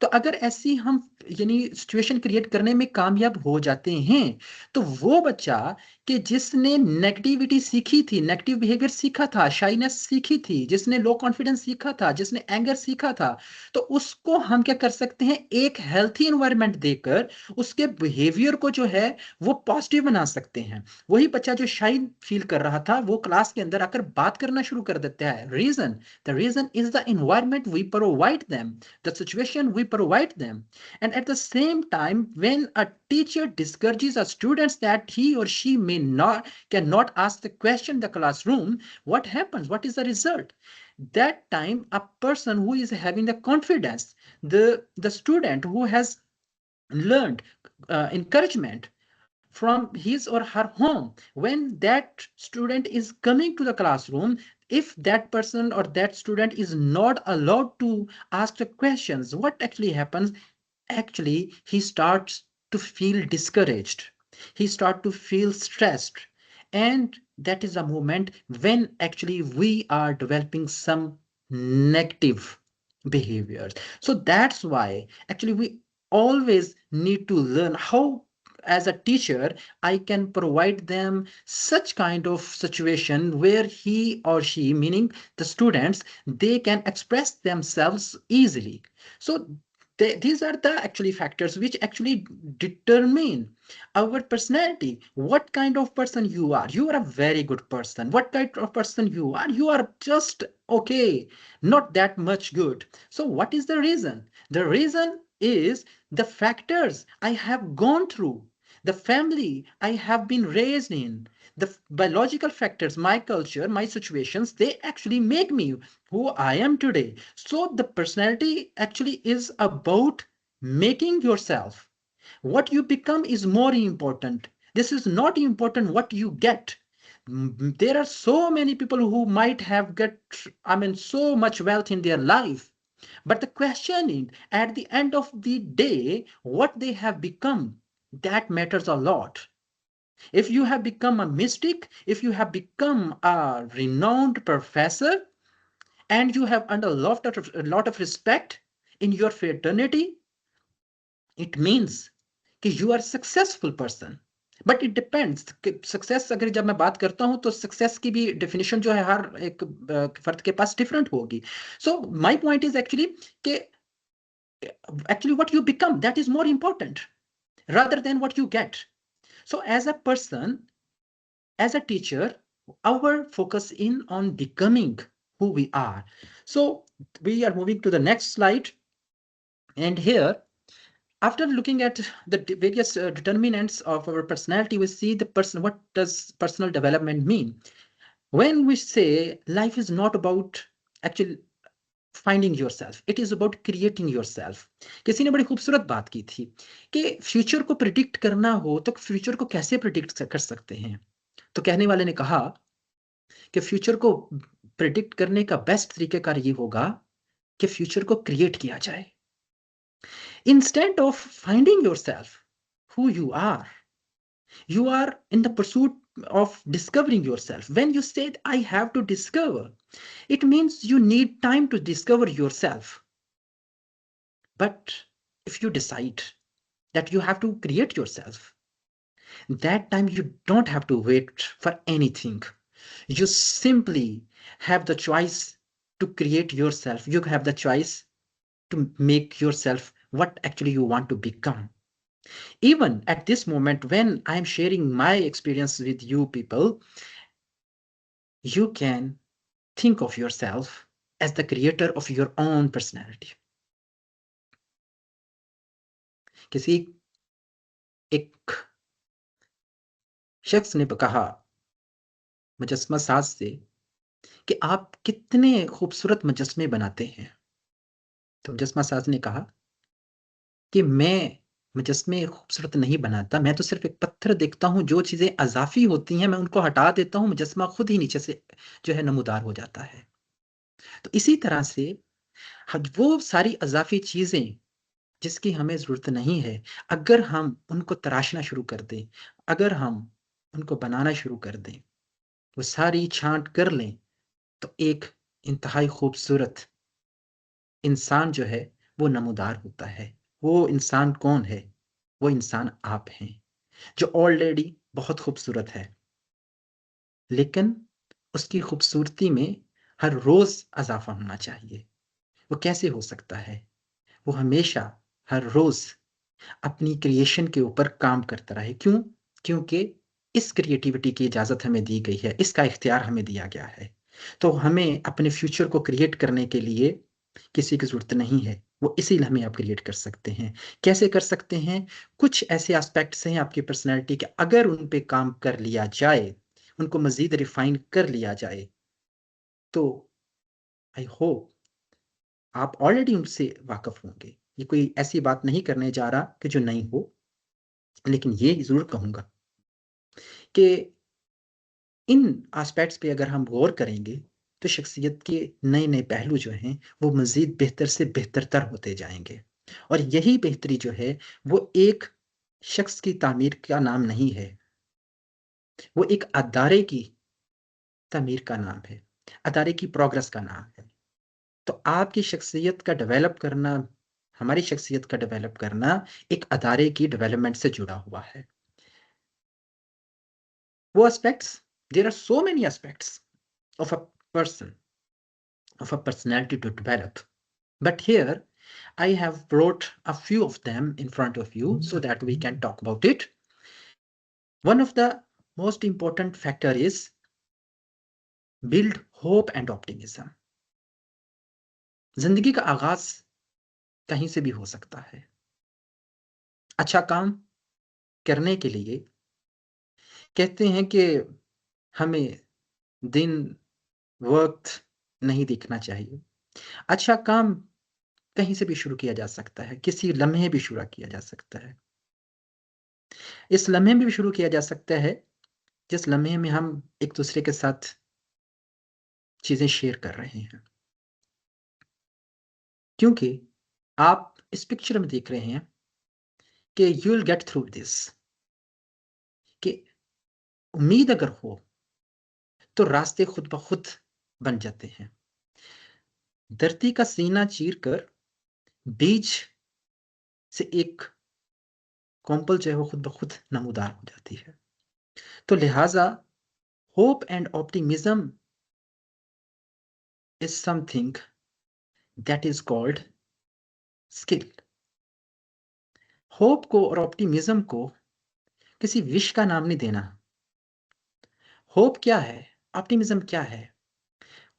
तो अगर ऐसी हम यानी सिचुएशन क्रिएट करने में कामयाब हो जाते हैं तो वो बच्चा कि जिसने नेगेटिविटी सीखी थी, नेगेटिव बिहेवियर सीखा था, शाइनेस सीखी थी, जिसने लो कॉन्फिडेंस सीखा था, जिसने एंगर सीखा था, तो उसको हम क्या कर सकते हैं, एक हेल्थी एनवायरनमेंट देकर उसके बिहेवियर को जो है वो पॉजिटिव बना सकते हैं। वही बच्चा जो शाई फील कर रहा था वो क्लास के अंदर आकर बात करना शुरू कर देता है। The reason is the environment we provide them, the situation we provide them. And at the same time, when a teacher discourages a student that he or she cannot ask the question in the classroom, what happens? What is the result? That time, a person who is having the confidence, the student who has learned encouragement from his or her home, when that student is coming to the classroom, if that person or that student is not allowed to ask the questions, what actually happens? Actually he starts to feel discouraged, he starts to feel stressed, and that is a moment when actually we are developing some negative behaviors. So that's why actually we always need to learn how, as a teacher, I can provide them such kind of situation where he or she, meaning the students, they can express themselves easily. So these are the actually factors which actually determine our personality. What kind of person you are? You are a very good person. What kind of person you are? You are just okay, not that much good. So what is the reason? The reason is the factors I have gone through, the family I have been raised in, the biological factors, my culture, my situations, they actually make me who I am today. So the personality actually is about making yourself. What you become is more important. This is not important what you get. There are so many people who might have so much wealth in their life. But the question is, at the end of the day, what they have become, that matters a lot. If you have become a mystic, if you have become a renowned professor, and you have earned a lot of respect in your fraternity, it means कि you are a successful person. But it depends कि success, अगर जब मैं बात करता हूं तो success की भी डेफिनेशन जो है हर एक फर्द के पास डिफरेंट होगी. So my point is actually कि actually what you become, that is more important rather than what you get. So as a person, as a teacher, our focus in on becoming who we are. So we are moving to the next slide, and here, after looking at the various determinants of our personality, we see the person. What does personal development mean? When we say life is not about actually finding yourself, it is about creating yourself. किसी ने बड़ी खूबसूरत बात की थी कि future को predict करना हो तो फ्यूचर को कैसे प्रिडिक्ट कर सकते हैं. तो कहने वाले ने कहा कि फ्यूचर को प्रिडिक्ट करने का बेस्ट तरीकेकार ये होगा कि फ्यूचर को क्रिएट किया जाए. Instead of finding yourself, who you are in the pursuit of discovering yourself. When you said I have to discover, it means you need time to discover yourself. But if you decide that you have to create yourself, that time you don't have to wait for anything. You simply have the choice to create yourself. You have the choice to make yourself what actually you want to become. Even at this moment, when I'm sharing my experience with you people, you can think of yourself as the creator of your own personality. किसी एक शख्स ने कहा मुजस्समा साज से कि आप कितने खूबसूरत मुजस्समे बनाते हैं। तो मुजस्समा साज ने कहा कि मैं मुजस्समे खूबसूरत नहीं बनाता, मैं तो सिर्फ एक पत्थर देखता हूँ, जो चीज़ें अज़ाफ़ी होती हैं मैं उनको हटा देता हूँ, मुजस्समा खुद ही नीचे से जो है नमूदार हो जाता है। तो इसी तरह से वो सारी अज़ाफ़ी चीज़ें जिसकी हमें ज़रूरत नहीं है, अगर हम उनको तराशना शुरू कर दें, अगर हम उनको बनाना शुरू कर दें, वो सारी छाँट कर लें, तो एक इंतहाई खूबसूरत इंसान जो है वो नमूदार होता है। वो इंसान कौन है? वो इंसान आप हैं, जो ऑलरेडी बहुत खूबसूरत है। लेकिन उसकी खूबसूरती में हर रोज़ इज़ाफ़ा होना चाहिए। वो कैसे हो सकता है? वो हमेशा हर रोज़ अपनी क्रिएशन के ऊपर काम करता रहे। क्यों? क्योंकि इस क्रिएटिविटी की इजाज़त हमें दी गई है, इसका इख्तियार हमें दिया गया है। तो हमें अपने फ्यूचर को क्रिएट करने के लिए किसी की ज़रूरत नहीं है, वो इसी लम्हे आप क्रिएट कर सकते हैं। कैसे कर सकते हैं? कुछ ऐसे एस्पेक्ट्स हैं आपकी पर्सनैलिटी के, अगर उन पे काम कर लिया जाए, उनको मज़ीद रिफ़ाइन कर लिया जाए, तो आई होप आप ऑलरेडी उनसे वाक़िफ़ होंगे। ये कोई ऐसी बात नहीं करने जा रहा कि जो नहीं हो, लेकिन ये ज़रूर कहूँगा कि इन एस्पेक्ट्स पे अगर हम गौर करेंगे, तो शख्सियत के नए-नए पहलू जो हैं, वो मज़ीद बेहतर से बेहतरतर होते जाएँगे। और यही बेहतरी जो है, वो एक शख्स की तामीर का नाम नहीं है, वो एक अदारे की तामीर का नाम है, अदारे की प्रोग्रेस का नाम है। तो आपकी शख्सियत का डेवलप करना, हमारी शख्सियत का डेवलप करना एक अदारे की डेवलपमेंट से जुड़ा हुआ है। वो aspects, there are so many aspects of a person, of a personality to develop. But here, I have brought a few of them in front of you so that we can talk about it. One of the most important factor is build hope and optimism. जिंदगी का आगाज कहीं से भी हो सकता है। अच्छा काम करने के लिए कहते हैं कि हमें दिन वक्त नहीं देखना चाहिए। अच्छा काम कहीं से भी शुरू किया जा सकता है, किसी लम्हे भी शुरू किया जा सकता है। इस लम्हे में भी शुरू किया जा सकता है, जिस लम्हे में हम एक-दूसरे के साथ चीज़ें शेयर कर रहे हैं। क्योंकि आप इस पिक्चर में देख रहे हैं कि you will get through this, कि उम्मीद अगर हो, तो रास्ते खुद ब खुद बन जाते हैं। धरती का सीना चीरकर बीज से एक कॉम्पल जो है वो खुद ब खुद नमूदार हो जाती है। तो लिहाज़ा hope and optimism is something that is called skill. Hope को और ऑप्टिमिज़्म को किसी विश का नाम नहीं देना। होप क्या है? ऑप्टिमिज़्म क्या है?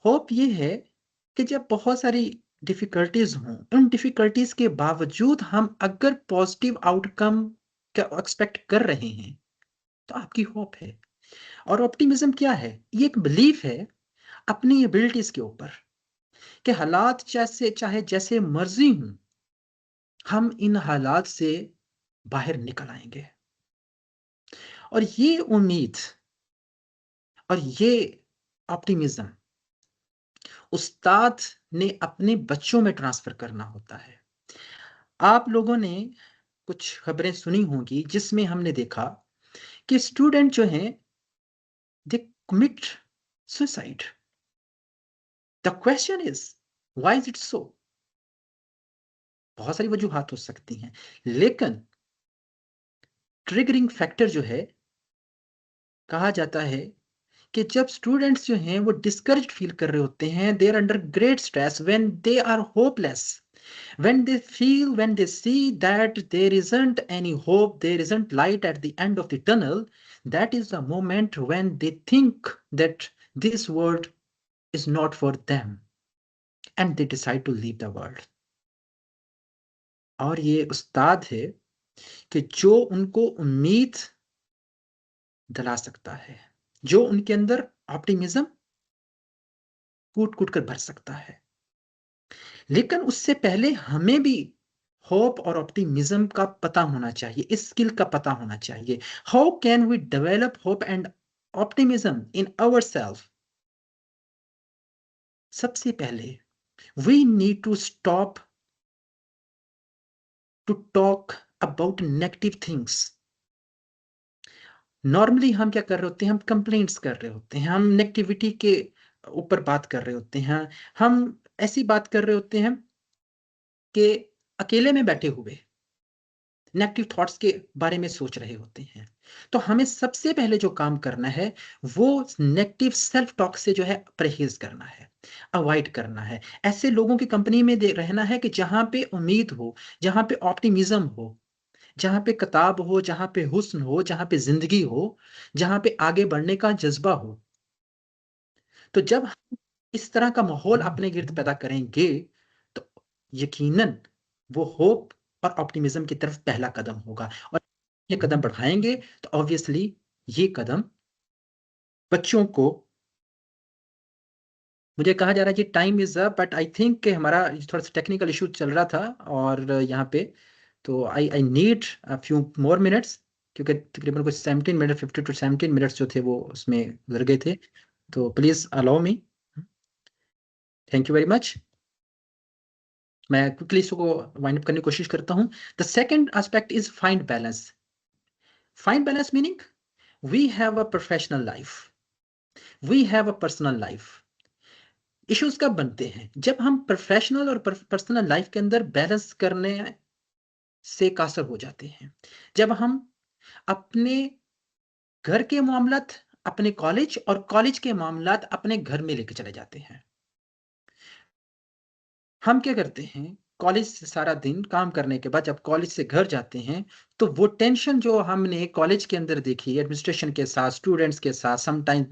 होप ये है कि जब बहुत सारी डिफ़िकल्टीज़ हों, उन डिफ़िकल्टीज़ के बावजूद हम अगर पॉज़िटिव आउटकम का एक्सपेक्ट कर रहे हैं, तो आपकी होप है। और ऑप्टिमिज़्म क्या है? ये एक बिलीफ है अपनी एबिलिटीज़ के ऊपर कि हालात चाहे जैसे मर्ज़ी हों, हम इन हालात से बाहर निकल आएँगे। और ये उम्मीद और ये ऑप्टिमिज़्म उस्ताद ने अपने बच्चों में ट्रांसफ़र करना होता है। आप लोगों ने कुछ खबरें सुनी होंगी जिसमें हमने देखा कि स्टूडेंट जो हैं they commit suicide. The question is, why is it so? बहुत सारी वजूहात हो सकती हैं, लेकिन ट्रिगरिंग फैक्टर जो है, कहा जाता है कि जब स्टूडेंट्स जो हैं वो डिस्करेज्ड फील कर रहे होते हैं, they are under great stress, when they are hopeless, when they see that there isn't any hope, there isn't light at the end of the tunnel, that is the moment when they think that this world is not for them and they decide to leave the world. और ये उस्ताद है कि जो उनको उम्मीद दिला सकता है, जो उनके अंदर ऑप्टिमिज्म कूट कूट कर भर सकता है। लेकिन उससे पहले हमें भी होप और ऑप्टिमिज्म का पता होना चाहिए, इस स्किल का पता होना चाहिए। How can we develop hope and optimism in ourselves? सबसे पहले we need to stop to talk about negative things. Normally हम क्या कर रहे होते हैं, हम कंप्लेंट्स कर रहे होते हैं, हम नेगेटिविटी के ऊपर बात कर रहे होते हैं, हम ऐसी बात कर रहे होते हैं कि अकेले में बैठे हुए नेगेटिव थॉट्स के बारे में सोच रहे होते हैं। तो हमें सबसे पहले जो काम करना है वो नेगेटिव सेल्फ टॉक से जो है परहेज करना है, अवॉइड करना है। ऐसे लोगों की कंपनी में रहना है कि जहां पे उम्मीद हो, जहां पे ऑप्टिमिज्म हो, जहां पे किताब हो, जहां पे हुस्न हो, जहां पे जिंदगी हो, जहां पे आगे बढ़ने का जज्बा हो। तो जब हम इस तरह का माहौल अपने गिर्द पैदा करेंगे तो यकीनन वो होप और ऑप्टिमिज्म की तरफ पहला कदम होगा। और ये कदम बढ़ाएंगे तो ऑब्वियसली ये कदम बच्चों को, मुझे कहा जा रहा है कि time is up, but I think कि हमारा थोड़ा सा टेक्निकल इशू चल रहा था और यहाँ पे तो I need a few more minutes, क्योंकि तकरीबन कुछ 17 मिनट 50 टू 17 मिनट्स जो थे वो उसमें गुजर गए थे। तो please allow me. Thank you very much. मैं क्विकली इसको वाइंड अप करने की कोशिश करता हूं। The second aspect is find balance. Find balance meaning we have a professional life, we have a personal life. Issues कब बनते हैं? जब हम प्रोफेशनल और पर्सनल लाइफ के अंदर बैलेंस करने से कासर हो जाते हैं। जब हम अपने घर के मामलात अपने कॉलेज और कॉलेज के मामलात अपने घर में लेके चले जाते हैं। हम क्या करते हैं, कॉलेज से सारा दिन काम करने के बाद जब कॉलेज से घर जाते हैं तो वो टेंशन जो हमने कॉलेज के अंदर देखी, एडमिनिस्ट्रेशन के साथ, स्टूडेंट्स के साथ, समटाइम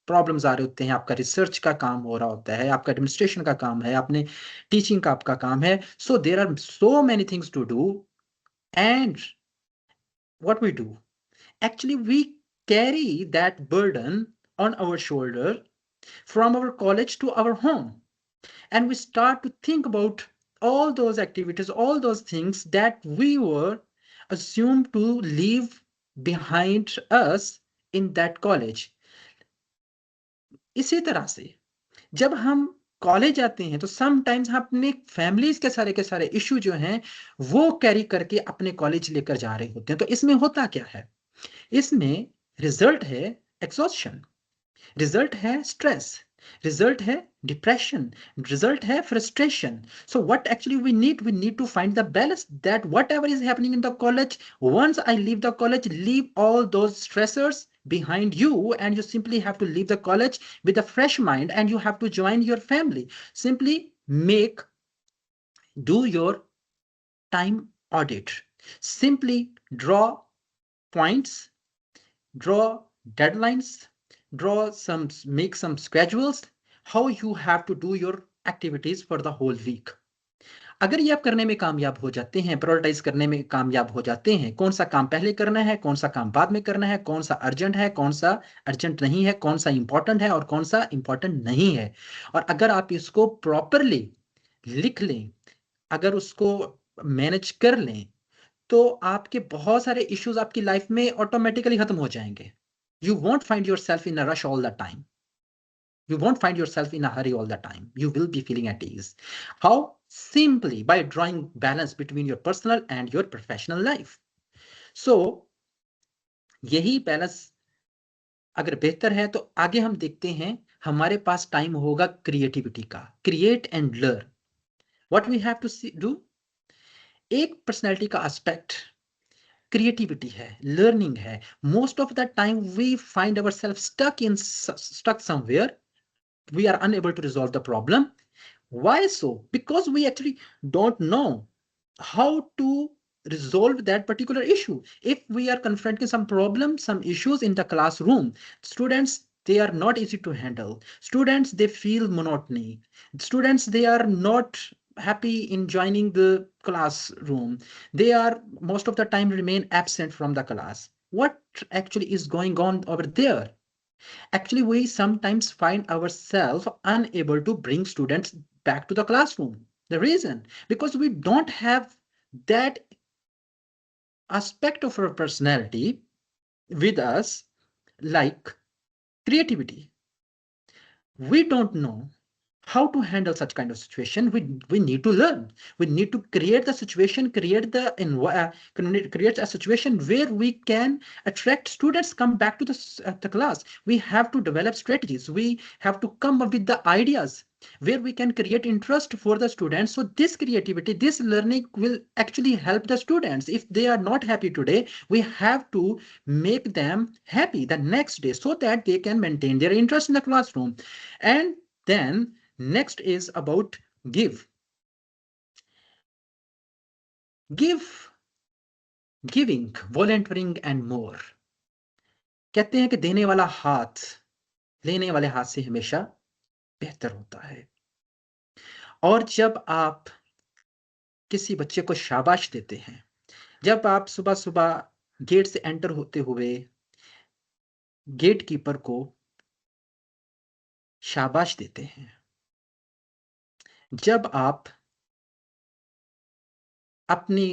प्रॉब्लम्स आ रहे होते हैं, आपका रिसर्च का काम हो रहा होता है, आपका एडमिनिस्ट्रेशन का काम है, आपने टीचिंग का आपका काम है। So there are so many things to do and what we do, actually we carry that burden on our shoulder from our college to our home, and we start to think about all those activities, all those things that we were assumed to leave behind us in that college. इसी तरह से जब हम college जाते हैं तो sometimes हम अपने फैमिलीज के सारे इश्यू जो हैं वो कैरी करके अपने कॉलेज लेकर जा रहे होते हैं। तो इसमें होता क्या है, इसमें रिजल्ट है एग्जॉस्शन, रिजल्ट है स्ट्रेस, रिजल्ट है डिप्रेशन, रिजल्ट है frustration. So what actually we need to find the balance that whatever is happening in the college, once I leave the college, leave all those stressors behind you and you simply have to leave the college with a fresh mind and you have to join your family. Simply do your time audit, simply draw points, draw deadlines, make some schedules, how you have to do your activities for the whole week. अगर ये आप करने में कामयाब हो जाते हैं, prioritise करने में कामयाब हो जाते हैं, कौन सा काम पहले करना है, कौन सा काम बाद में करना है, कौन सा अर्जेंट है, कौन सा अर्जेंट नहीं है, कौन सा इंपॉर्टेंट है और कौन सा इंपॉर्टेंट नहीं है, और अगर आप इसको प्रॉपरली लिख लें, अगर उसको मैनेज कर लें, तो आपके बहुत सारे इश्यूज आपकी लाइफ में ऑटोमेटिकली खत्म हो जाएंगे। You won't find yourself in a rush all the time. You won't find yourself in a hurry all the time. You will be feeling at ease. How? Simply by drawing balance between your personal and your professional life. So, यही balance अगर बेहतर है तो आगे हम देखते हैं हमारे पास टाइम होगा क्रिएटिविटी का, create and learn. What we have to do, एक पर्सनैलिटी का एस्पेक्ट क्रिएटिविटी है, लर्निंग है। Most of the time we find our self stuck somewhere, we are unable to resolve the problem. Why so? Because we actually don't know how to resolve that particular issue. If we are confronting some problems, some issues in the classroom, students, they are not easy to handle. Students, they feel monotony. Students, they are not happy in joining the classroom. They are most of the time remain absent from the class. What actually is going on over there? Actually, we sometimes find ourselves unable to bring students back to the classroom. The reason, because we don't have that aspect of our personality with us, like creativity. We don't know how to handle such kind of situation. We need to learn. We need to create the situation, create a situation where we can attract students come back to the class. We have to develop strategies. We have to come up with the ideas where we can create interest for the students. So this creativity, this learning will actually help the students. If they are not happy today, we have to make them happy the next day so that they can maintain their interest in the classroom. And then next is about give. Giving, volunteering and more. कहते हैं कि देने वाला हाथ लेने वाले हाथ से हमेशा बेहतर होता है। और जब आप किसी बच्चे को शाबाश देते हैं, जब आप सुबह-सुबह गेट से एंटर होते हुए गेट कीपर को शाबाश देते हैं, जब आप अपनी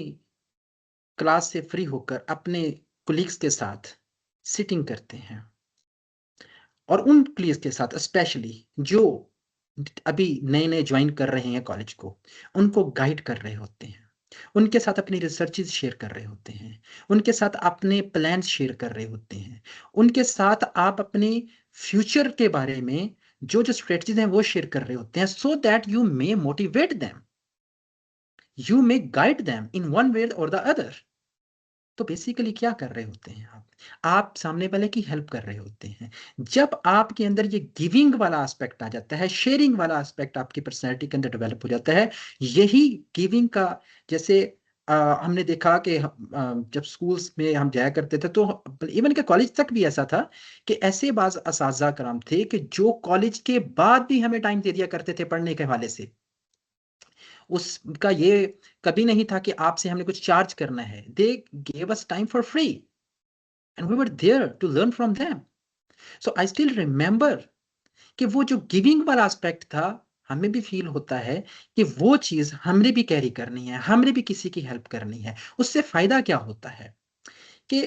क्लास से फ्री होकर अपने कोलीग्स के साथ सिटिंग करते हैं और उन कोलीग्स के साथ स्पेशली जो अभी नए-नए ज्वाइन कर रहे हैं कॉलेज को, उनको गाइड कर रहे होते हैं। उनके साथ अपनी रिसर्चेज़ शेयर कर रहे होते हैं। उनके साथ अपने प्लान्स शेयर कर रहे होते हैं। उनके साथ आप अपने फ्यूचर के बारे में जो-जो स्ट्रैटेजीज़ हैं वो शेयर कर रहे होते हैं so that you may motivate them. You may guide them in one way और द अदर। तो बेसिकली क्या कर रहे होते हैं आप? आप सामने वाले की हेल्प कर रहे होते हैं। जब आपके अंदर ये गिविंग वाला एस्पेक्ट आ जाता है, शेयरिंग वाला एस्पेक्ट आपकी पर्सनैलिटी के अंदर डेवलप हो जाता है, यही गिविंग का जैसे हमने देखा कि जब स्कूल्स में हम जाया करते थे तो इवन के कॉलेज तक भी ऐसा था कि ऐसे बाज़ असातिज़ा कराम थे कि जो कॉलेज के बाद भी हमें टाइम दे दिया करते थे पढ़ने के हवाले से। उसका ये कभी नहीं था कि आपसे हमने कुछ चार्ज करना है। They gave us time for free and we were there to learn from them. So I still remember कि वो जो गिविंग वाला एस्पेक्ट था, हमें भी फ़ील होता है कि वो चीज़ हमने भी कैरी करनी है, हमने भी किसी की हेल्प करनी है। उससे फ़ायदा क्या होता है कि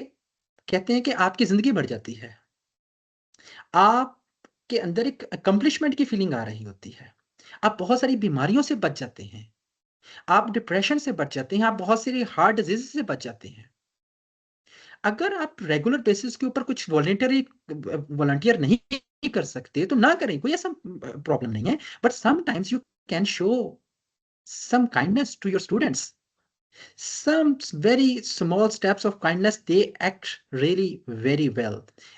कहते हैं कि आपकी ज़िंदगी बढ़ जाती है। आपके अंदर एक अकम्प्लिशमेंट की फ़ीलिंग आ रही होती है। आप बहुत सारी बीमारियों से बच जाते हैं। आप डिप्रेशन से बच जाते हैं, आप बहुत सारी हार्ट डिज़ीज़ से बच जाते हैं। अगर आप रेगुलर बेसिस के ऊपर कुछ वॉलंटियर नहीं कर सकते, तो ना करें, कोई ऐसा प्रॉब्लम नहीं है। But sometimes you can show some kindness to your students. Some very small steps of kindness, they act really very well.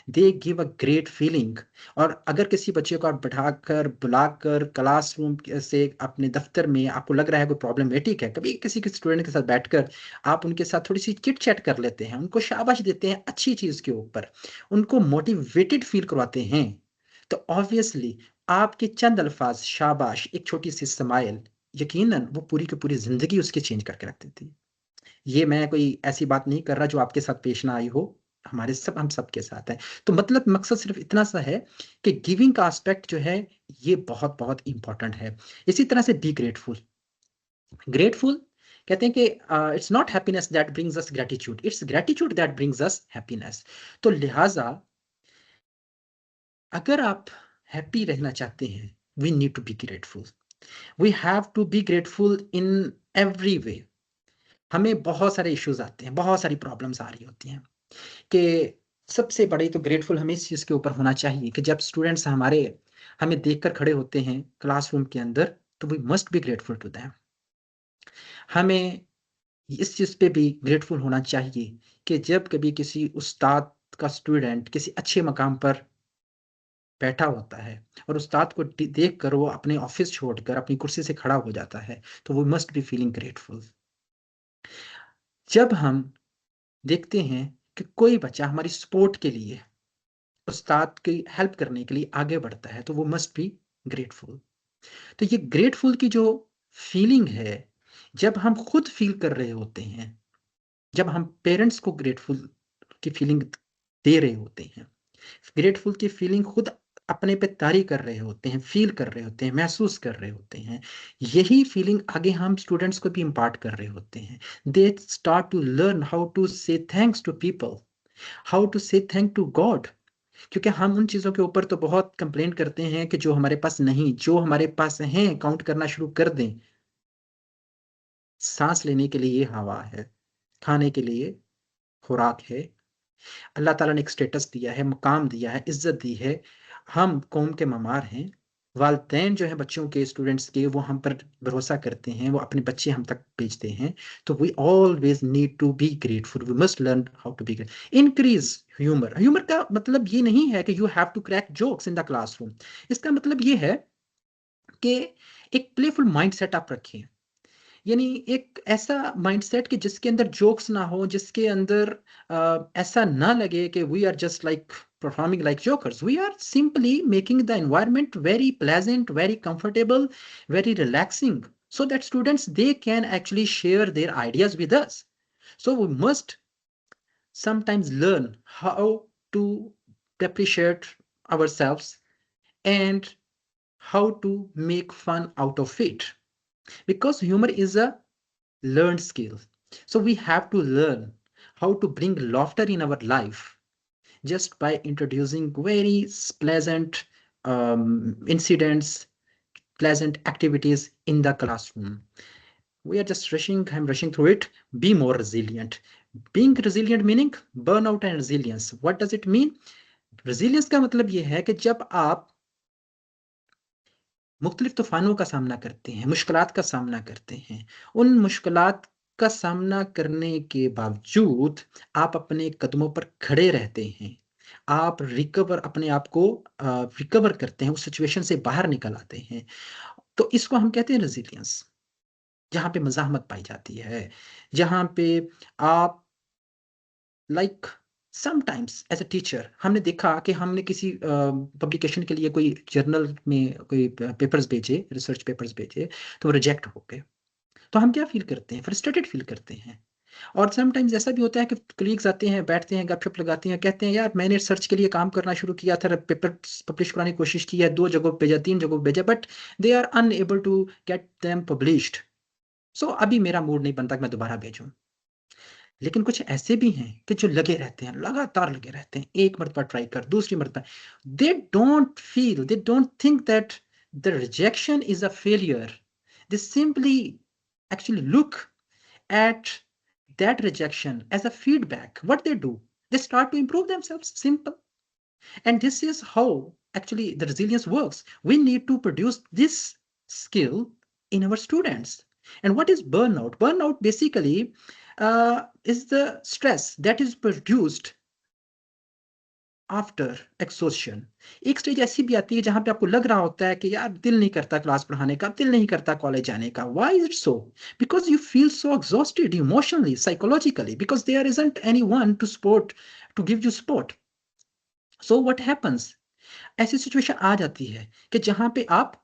They give a great feeling. और अगर किसी बच्चे को आप बैठाकर बुलाकर क्लासरूम से अपने दफ्तर में आपको लग रहा है कोई प्रॉब्लमेटिक है, कभी किसी के स्टूडेंट के साथ बैठकर आप उनके साथ थोड़ी सी चिट चैट कर लेते हैं, उनको शाबाश देते हैं अच्छी चीज़ के ऊपर, उनको मोटिवेटेड फील करवाते हैं, तो ऑब्वियसली आपके चंद अल्फाज शाबाश, एक छोटी सी स्माइल, यकीनन वो पूरी की पूरी ज़िंदगी उसकी चेंज करके रख देती है। ये मैं कोई ऐसी बात नहीं कर रहा जो आपके साथ पेश ना आई हो, हम सबके साथ है। तो मतलब मकसद सिर्फ़ इतना सा है कि गिविंग का एस्पेक्ट जो है, ये बहुत-बहुत इम्पोर्टेंट है। इसी तरह से बी ग्रेटफुल। ग्रेटफुल कहते हैं कि it's not happiness that brings us gratitude, it's gratitude that brings us happiness. तो लिहाज़ा अगर आप हैप्पी रहना चाहते हैं, we need to be grateful. We have to be grateful in every way. हमें बहुत सारे इश्यूज़ आते हैं, बहुत सारी प्रॉब्लम्स आ रही होती हैं कि सबसे बड़ी तो ग्रेटफुल हमें इस चीज़ के ऊपर होना चाहिए कि जब स्टूडेंट्स हमें देखकर खड़े होते हैं क्लासरूम के अंदर, तो we must be grateful to them. हमें इस चीज़ पे भी ग्रेटफुल होना चाहिए कि जब कभी किसी उस्ताद का स्टूडेंट किसी अच्छे मकाम पर बैठा होता है और उस्ताद को देख कर वो अपने ऑफिस छोड़कर अपनी कुर्सी से खड़ा हो जाता है, तो वो मस्ट बी फीलिंग ग्रेटफुल। जब हम देखते हैं कि कोई बच्चा हमारी सपोर्ट के लिए उस्ताद की हेल्प करने के लिए आगे बढ़ता है, तो वो मस्ट बी ग्रेटफुल। तो ये ग्रेटफुल की जो फीलिंग है, जब हम खुद फील कर रहे होते हैं, जब हम पेरेंट्स को ग्रेटफुल की फीलिंग दे रहे होते हैं, ग्रेटफुल की फीलिंग खुद अपने पे तारी कर रहे होते हैं, फील कर रहे होते हैं, महसूस कर रहे होते हैं, यही फीलिंग आगे हम स्टूडेंट्स को भी इम्पार्ट कर रहे होते हैं। They start to learn how to say thanks to people, how to say thank to God. क्योंकि हम उन चीज़ों के ऊपर तो बहुत कंप्लेन करते हैं कि जो हमारे पास नहीं, जो हमारे पास हैं काउंट करना शुरू कर दें। सांस लेने के लिए ये हवा है, खाने के लिए खुराक है, अल्लाह ताला ने एक स्टेटस दिया है, मुकाम दिया है, इज़्ज़त दी है। हम कौम के ममार हैं। वालिदैन जो हैं बच्चों के, स्टूडेंट्स के, वो हम पर भरोसा करते हैं, वो अपने बच्चे हम तक भेजते हैं। तो we always need to be grateful, we must learn how to be great. Increase humour. Humour का मतलब ये नहीं है कि you have to crack jokes in the classroom. इसका मतलब ये है कि एक प्लेफुल माइंडसेट आप रखें। यानी एक ऐसा माइंडसेट कि जिसके अंदर जोक्स ना हो, जिसके अंदर ऐसा ना लगे कि we are just like performing like jokers. We are simply making the environment very pleasant, very comfortable, very relaxing, so that students they can actually share their ideas with us. So we must sometimes learn how to appreciate ourselves and how to make fun out of it, because humor is a learned skill. So we have to learn how to bring laughter in our life just by introducing very pleasant incidents, pleasant activities in the classroom. We are just rushing, I'm rushing through it. Be more resilient. Being resilient meaning burnout and resilience. What does it mean? Resilience का मतलब ये है कि जब आप मुख्तलिफ तूफ़ानों का सामना करते हैं, मुश्किलात का सामना करते हैं। उन मुश्किलात का सामना करने के बावजूद आप अपने कदमों पर खड़े रहते हैं। आप अपने आप को रिकवर करते हैं, उस सिचुएशन से बाहर निकल आते हैं। तो इसको हम कहते हैं रेज़िलियंस, जहाँ पे मज़ाहमत पाई जाती है, जहाँ पे आप like sometimes as a teacher हमने देखा कि हमने किसी पब्लिकेशन के लिए कोई जर्नल में कोई पेपर्स भेजे, रिसर्च पेपर्स भेजे, तो वो रिजेक्ट हो गए। तो हम क्या फ़ील करते हैं? फ्रस्ट्रेटेड फ़ील करते हैं। और समटाइम्स ऐसा भी होता है कि कलीग्स आते हैं, बैठते हैं, गपशप लगाते हैं, कहते हैं, "यार, मैंने रिसर्च के लिए काम करना शुरू किया था, पेपर्स पब्लिश कराने की कोशिश की है, 2 जगहों पे भेजा, 3 जगहों पे भेजा, but they are unable to get them published. So अभी मेरा मूड नहीं बनता कि मैं दोबारा भेजूँ।" लेकिन कुछ ऐसे भी हैं कि जो लगे रहते हैं, लगातार लगे रहते हैं, एक मर्तबा ट्राई कर, दूसरी मर्तबा। They don't think that the rejection is a failure. They simply actually look at that rejection as a feedback. What they do, they start to improve themselves. Simple. And this is how actually the resilience works. We need to produce this skill in our students. And what is burnout? Burnout basically is the stress that is produced after exhaustion. एक stage ऐसी भी आती है जहां पे आपको लग रहा होता है कि यार दिल नहीं करता क्लास पढ़ाने का, दिल नहीं करता कॉलेज जाने का। Why is it so? Because you feel so exhausted emotionally, psychologically, because there isn't anyone to support, to give you support. So what happens? ऐसी सिचुएशन आ जाती है कि जहां पे आप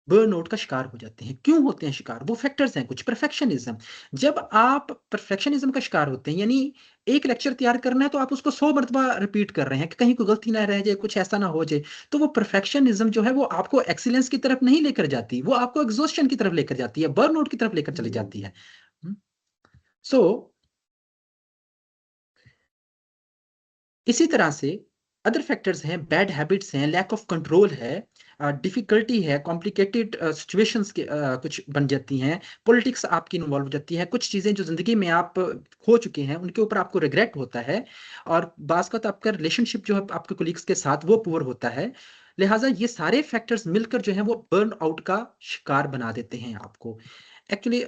बर्नआउट का शिकार हो जाते हैं। क्यों होते हैं शिकार? वो फैक्टर्स हैं कुछ। परफेक्शनिज्म। जब आप परफेक्शनिज्म का शिकार होते हैं, यानी एक लेक्चर तैयार करना है तो आप उसको 100 मर्तबा रिपीट कर रहे हैं कि कहीं कोई गलती ना रह जाए, कुछ ऐसा ना हो जाए। तो वो परफेक्शनिज्म जो है वो आपको एक्सीलेंस की तरफ नहीं लेकर जाती, वो आपको एग्जॉस्शन की तरफ लेकर जाती है, बर्नआउट की तरफ लेकर चली जाती है। सो इसी तरह से अदर फैक्टर्स हैं, बैड हैबिट्स हैं, लैक ऑफ कंट्रोल है, डिफिकल्टी है, कॉम्प्लिकेटेड सिचुएशंस के कुछ बन जाती हैं, पॉलिटिक्स आपकी इन्वॉल्व हो जाती है, कुछ चीज़ें जो ज़िंदगी में आप खो चुके हैं उनके ऊपर आपको रिग्रेट होता है, और बाज़ का तो आपका रिलेशनशिप जो है आपके कोलीग्स के साथ वो पुअर होता है। लिहाजा ये सारे फैक्टर्स मिलकर जो है वो बर्न आउट का शिकार बना देते हैं आपको। एक्चुअली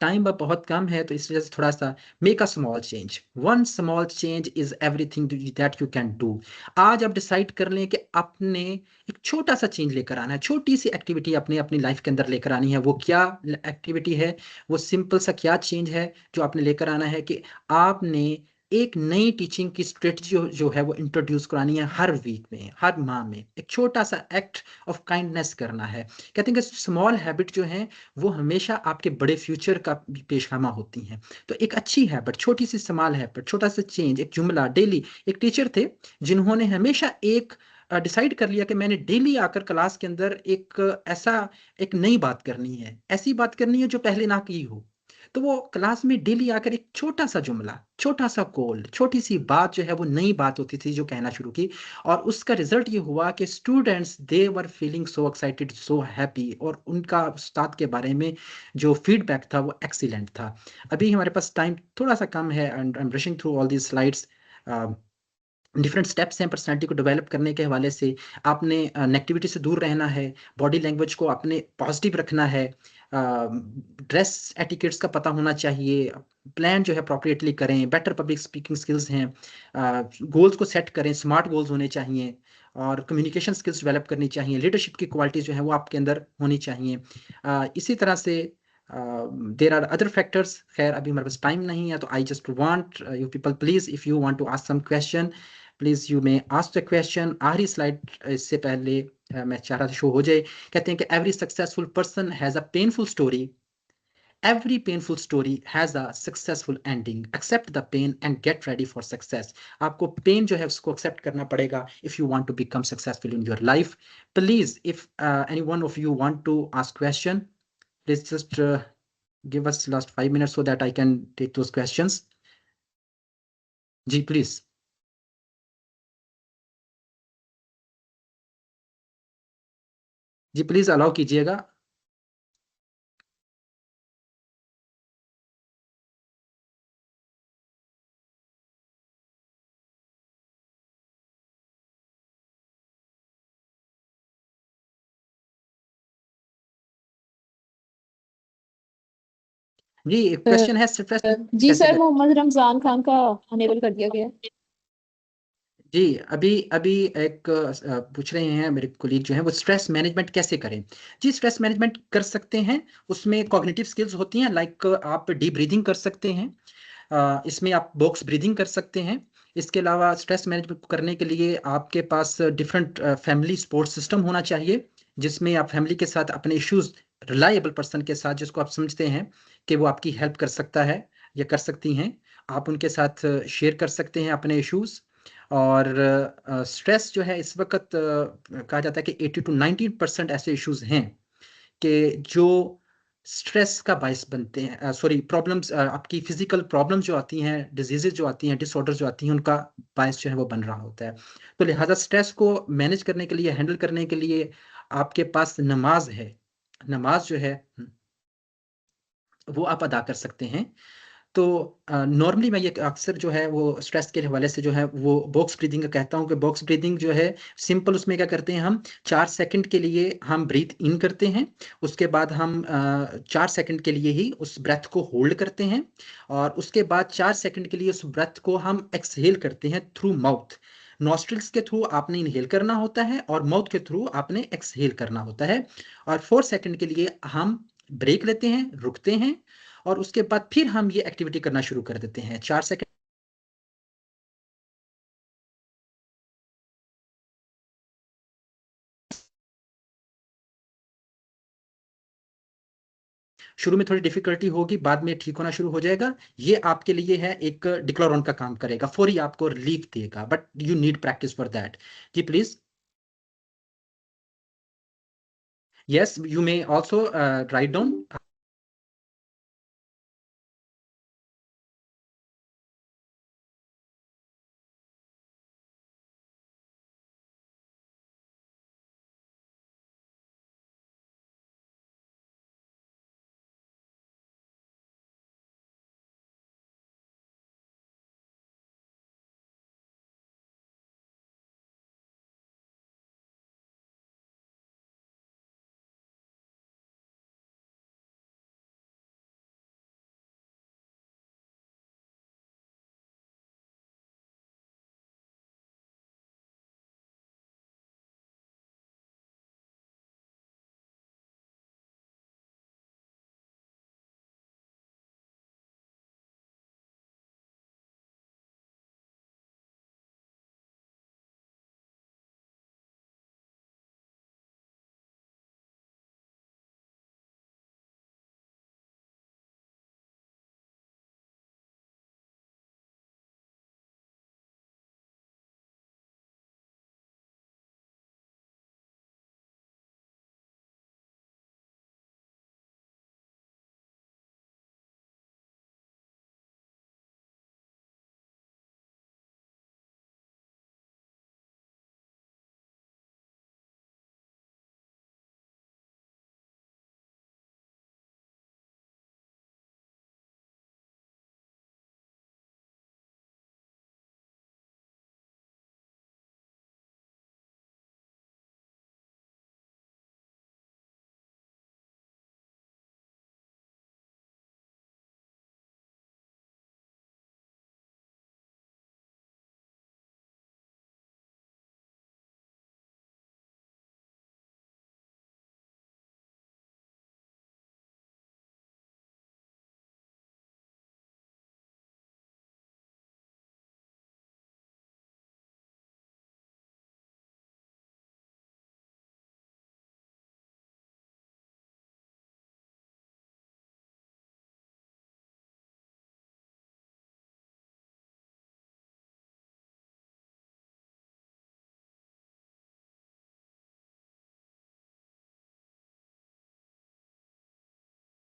टाइम अब बहुत कम है, तो इस वजह से थोड़ा सा make a small change, one small change is everything that you can do. आज आप डिसाइड कर लें कि आपने एक छोटा सा चेंज लेकर आना है, छोटी सी एक्टिविटी अपने अपनी लाइफ के अंदर लेकर आनी है। वो क्या एक्टिविटी है, वो सिंपल सा क्या चेंज है जो आपने लेकर आना है कि आपने एक नई टीचिंग की स्ट्रेटजी जो है वो इंट्रोड्यूस करानी है हर वीक में, हर माह में। एक छोटा सा एक्ट ऑफ काइंडनेस करना है। कहते हैं कि स्मॉल हैबिट जो है वो हमेशा आपके बड़े फ्यूचर का पेशखामा होती हैं। तो एक अच्छी हैबिट, छोटी सी स्मॉल हैबिट, छोटा सा चेंज, एक जुमला डेली। एक टीचर थे जिन्होंने हमेशा एक डिसाइड कर लिया कि मैंने डेली आकर क्लास के अंदर एक नई बात करनी है, ऐसी बात करनी है जो पहले ना की हो। तो वो क्लास में डेली आकर एक छोटा सा जुमला, छोटा सा कॉल, छोटी सी बात जो है वो नई बात होती थी जो कहना शुरू की, और उसका रिजल्ट ये हुआ कि students they were feeling so excited, so happy, और उनका उस्ताद के बारे में जो फीडबैक था वो एक्सीलेंट था। अभी हमारे पास टाइम थोड़ा सा कम है and I am rushing through all these slides. Different steps हैं पर्सनैलिटी को डेवलप करने के हवाले से। आपने नेगेटिविटी से दूर रहना है, बॉडी लैंग्वेज को आपने पॉजिटिव रखना है, ड्रेस एटिकेट्स का पता होना चाहिए, प्लान जो है अप्रोप्रिएटली करें, बेटर पब्लिक स्पीकिंग स्किल्स हैं, गोल्स को सेट करें, स्मार्ट गोल्स होने चाहिए, और कम्युनिकेशन स्किल्स डेवलप करनी चाहिए, लीडरशिप की क्वालिटीज जो है वो आपके अंदर होनी चाहिए। इसी तरह से देर आर अदर फैक्टर्स। खैर अभी हमारे पास टाइम नहीं है, तो I just want you people, please if you want to ask some question, please you may ask the question. आखिरी स्लाइड इससे पहले मैं चाह रहा था शो हो जाए। कहते हैं कि every successful person has a painful story, every painful story has a successful ending, accept the pain and get ready for success। आपको पेन जो है उसको एक्सेप्ट करना पड़ेगा if you want to become successful in your life। please if any one of you want to ask question, please just give us last 5 minutes so that I can take those questions। जी please. जी please allow कीजिएगा। जी question है stress जी कैसे sir, करें। मोहम्मद रमजान खान का enable कर दिया गया है। जी अभी अभी एक पूछ रहे हैं मेरे कोलीग जो हैं वो स्ट्रेस मैनेजमेंट कैसे करें। जी स्ट्रेस मैनेजमेंट कर सकते हैं, उसमें कॉग्निटिव स्किल्स होती हैं, लाइक आप डीप ब्रीदिंग कर सकते हैं, इसमें आप बॉक्स ब्रीदिंग कर सकते हैं। इसके अलावा स्ट्रेस मैनेजमेंट करने के लिए आपके पास डिफरेंट फैमिली सपोर्ट सिस्टम होना चाहिए, जिसमें आप फैमिली के साथ अपने इश्यूज, रिलायबल पर्सन के साथ जिसको आप समझते हैं कि वो आपकी हेल्प कर सकता है या कर सकती हैं, आप उनके साथ शेयर कर सकते हैं अपने इश्यूज। और स्ट्रेस जो है इस वक्त कहा जाता है कि 80 to 90% ऐसे इश्यूज हैं कि जो स्ट्रेस का बायस बनते हैं, सॉरी प्रॉब्लम्स, आपकी फिजिकल प्रॉब्लम्स जो आती हैं, डिजीजेज जो आती हैं, डिसऑर्डर जो आती हैं, उनका बायस जो है वो बन रहा होता है। तो लिहाजा स्ट्रेस को मैनेज करने के लिए, हैंडल करने के लिए आपके पास नमाज है। नमाज जो है वो आप अदा कर सकते हैं। तो नॉर्मली मैं ये अक्सर जो है वो स्ट्रेस के हवाले से जो है वो बॉक्स ब्रीदिंग का कहता हूँ कि बॉक्स ब्रीदिंग जो है सिंपल, उसमें क्या करते हैं हम 4 सेकंड के लिए हम ब्रीथ इन करते हैं, उसके बाद हम 4 सेकंड के लिए ही उस ब्रेथ को होल्ड करते हैं, और उसके बाद 4 सेकंड के लिए उस ब्रेथ को हम एक्सहेल करते हैं थ्रू माउथ। नॉस्ट्रिल्स के थ्रू आपने इनहेल करना होता है और माउथ के थ्रू आपने एक्सहेल करना होता है, और 4 सेकंड के लिए हम ब्रेक लेते हैं, रुकते हैं, और उसके बाद फिर हम ये एक्टिविटी करना शुरू कर देते हैं। 4 सेकंड शुरू में थोड़ी डिफिकल्टी होगी, बाद में ठीक होना शुरू हो जाएगा। ये आपके लिए है एक डिक्लोरॉन का काम करेगा, फौरी आपको रिलीफ देगा, but you need practice for that. जी please. Yes you may also write down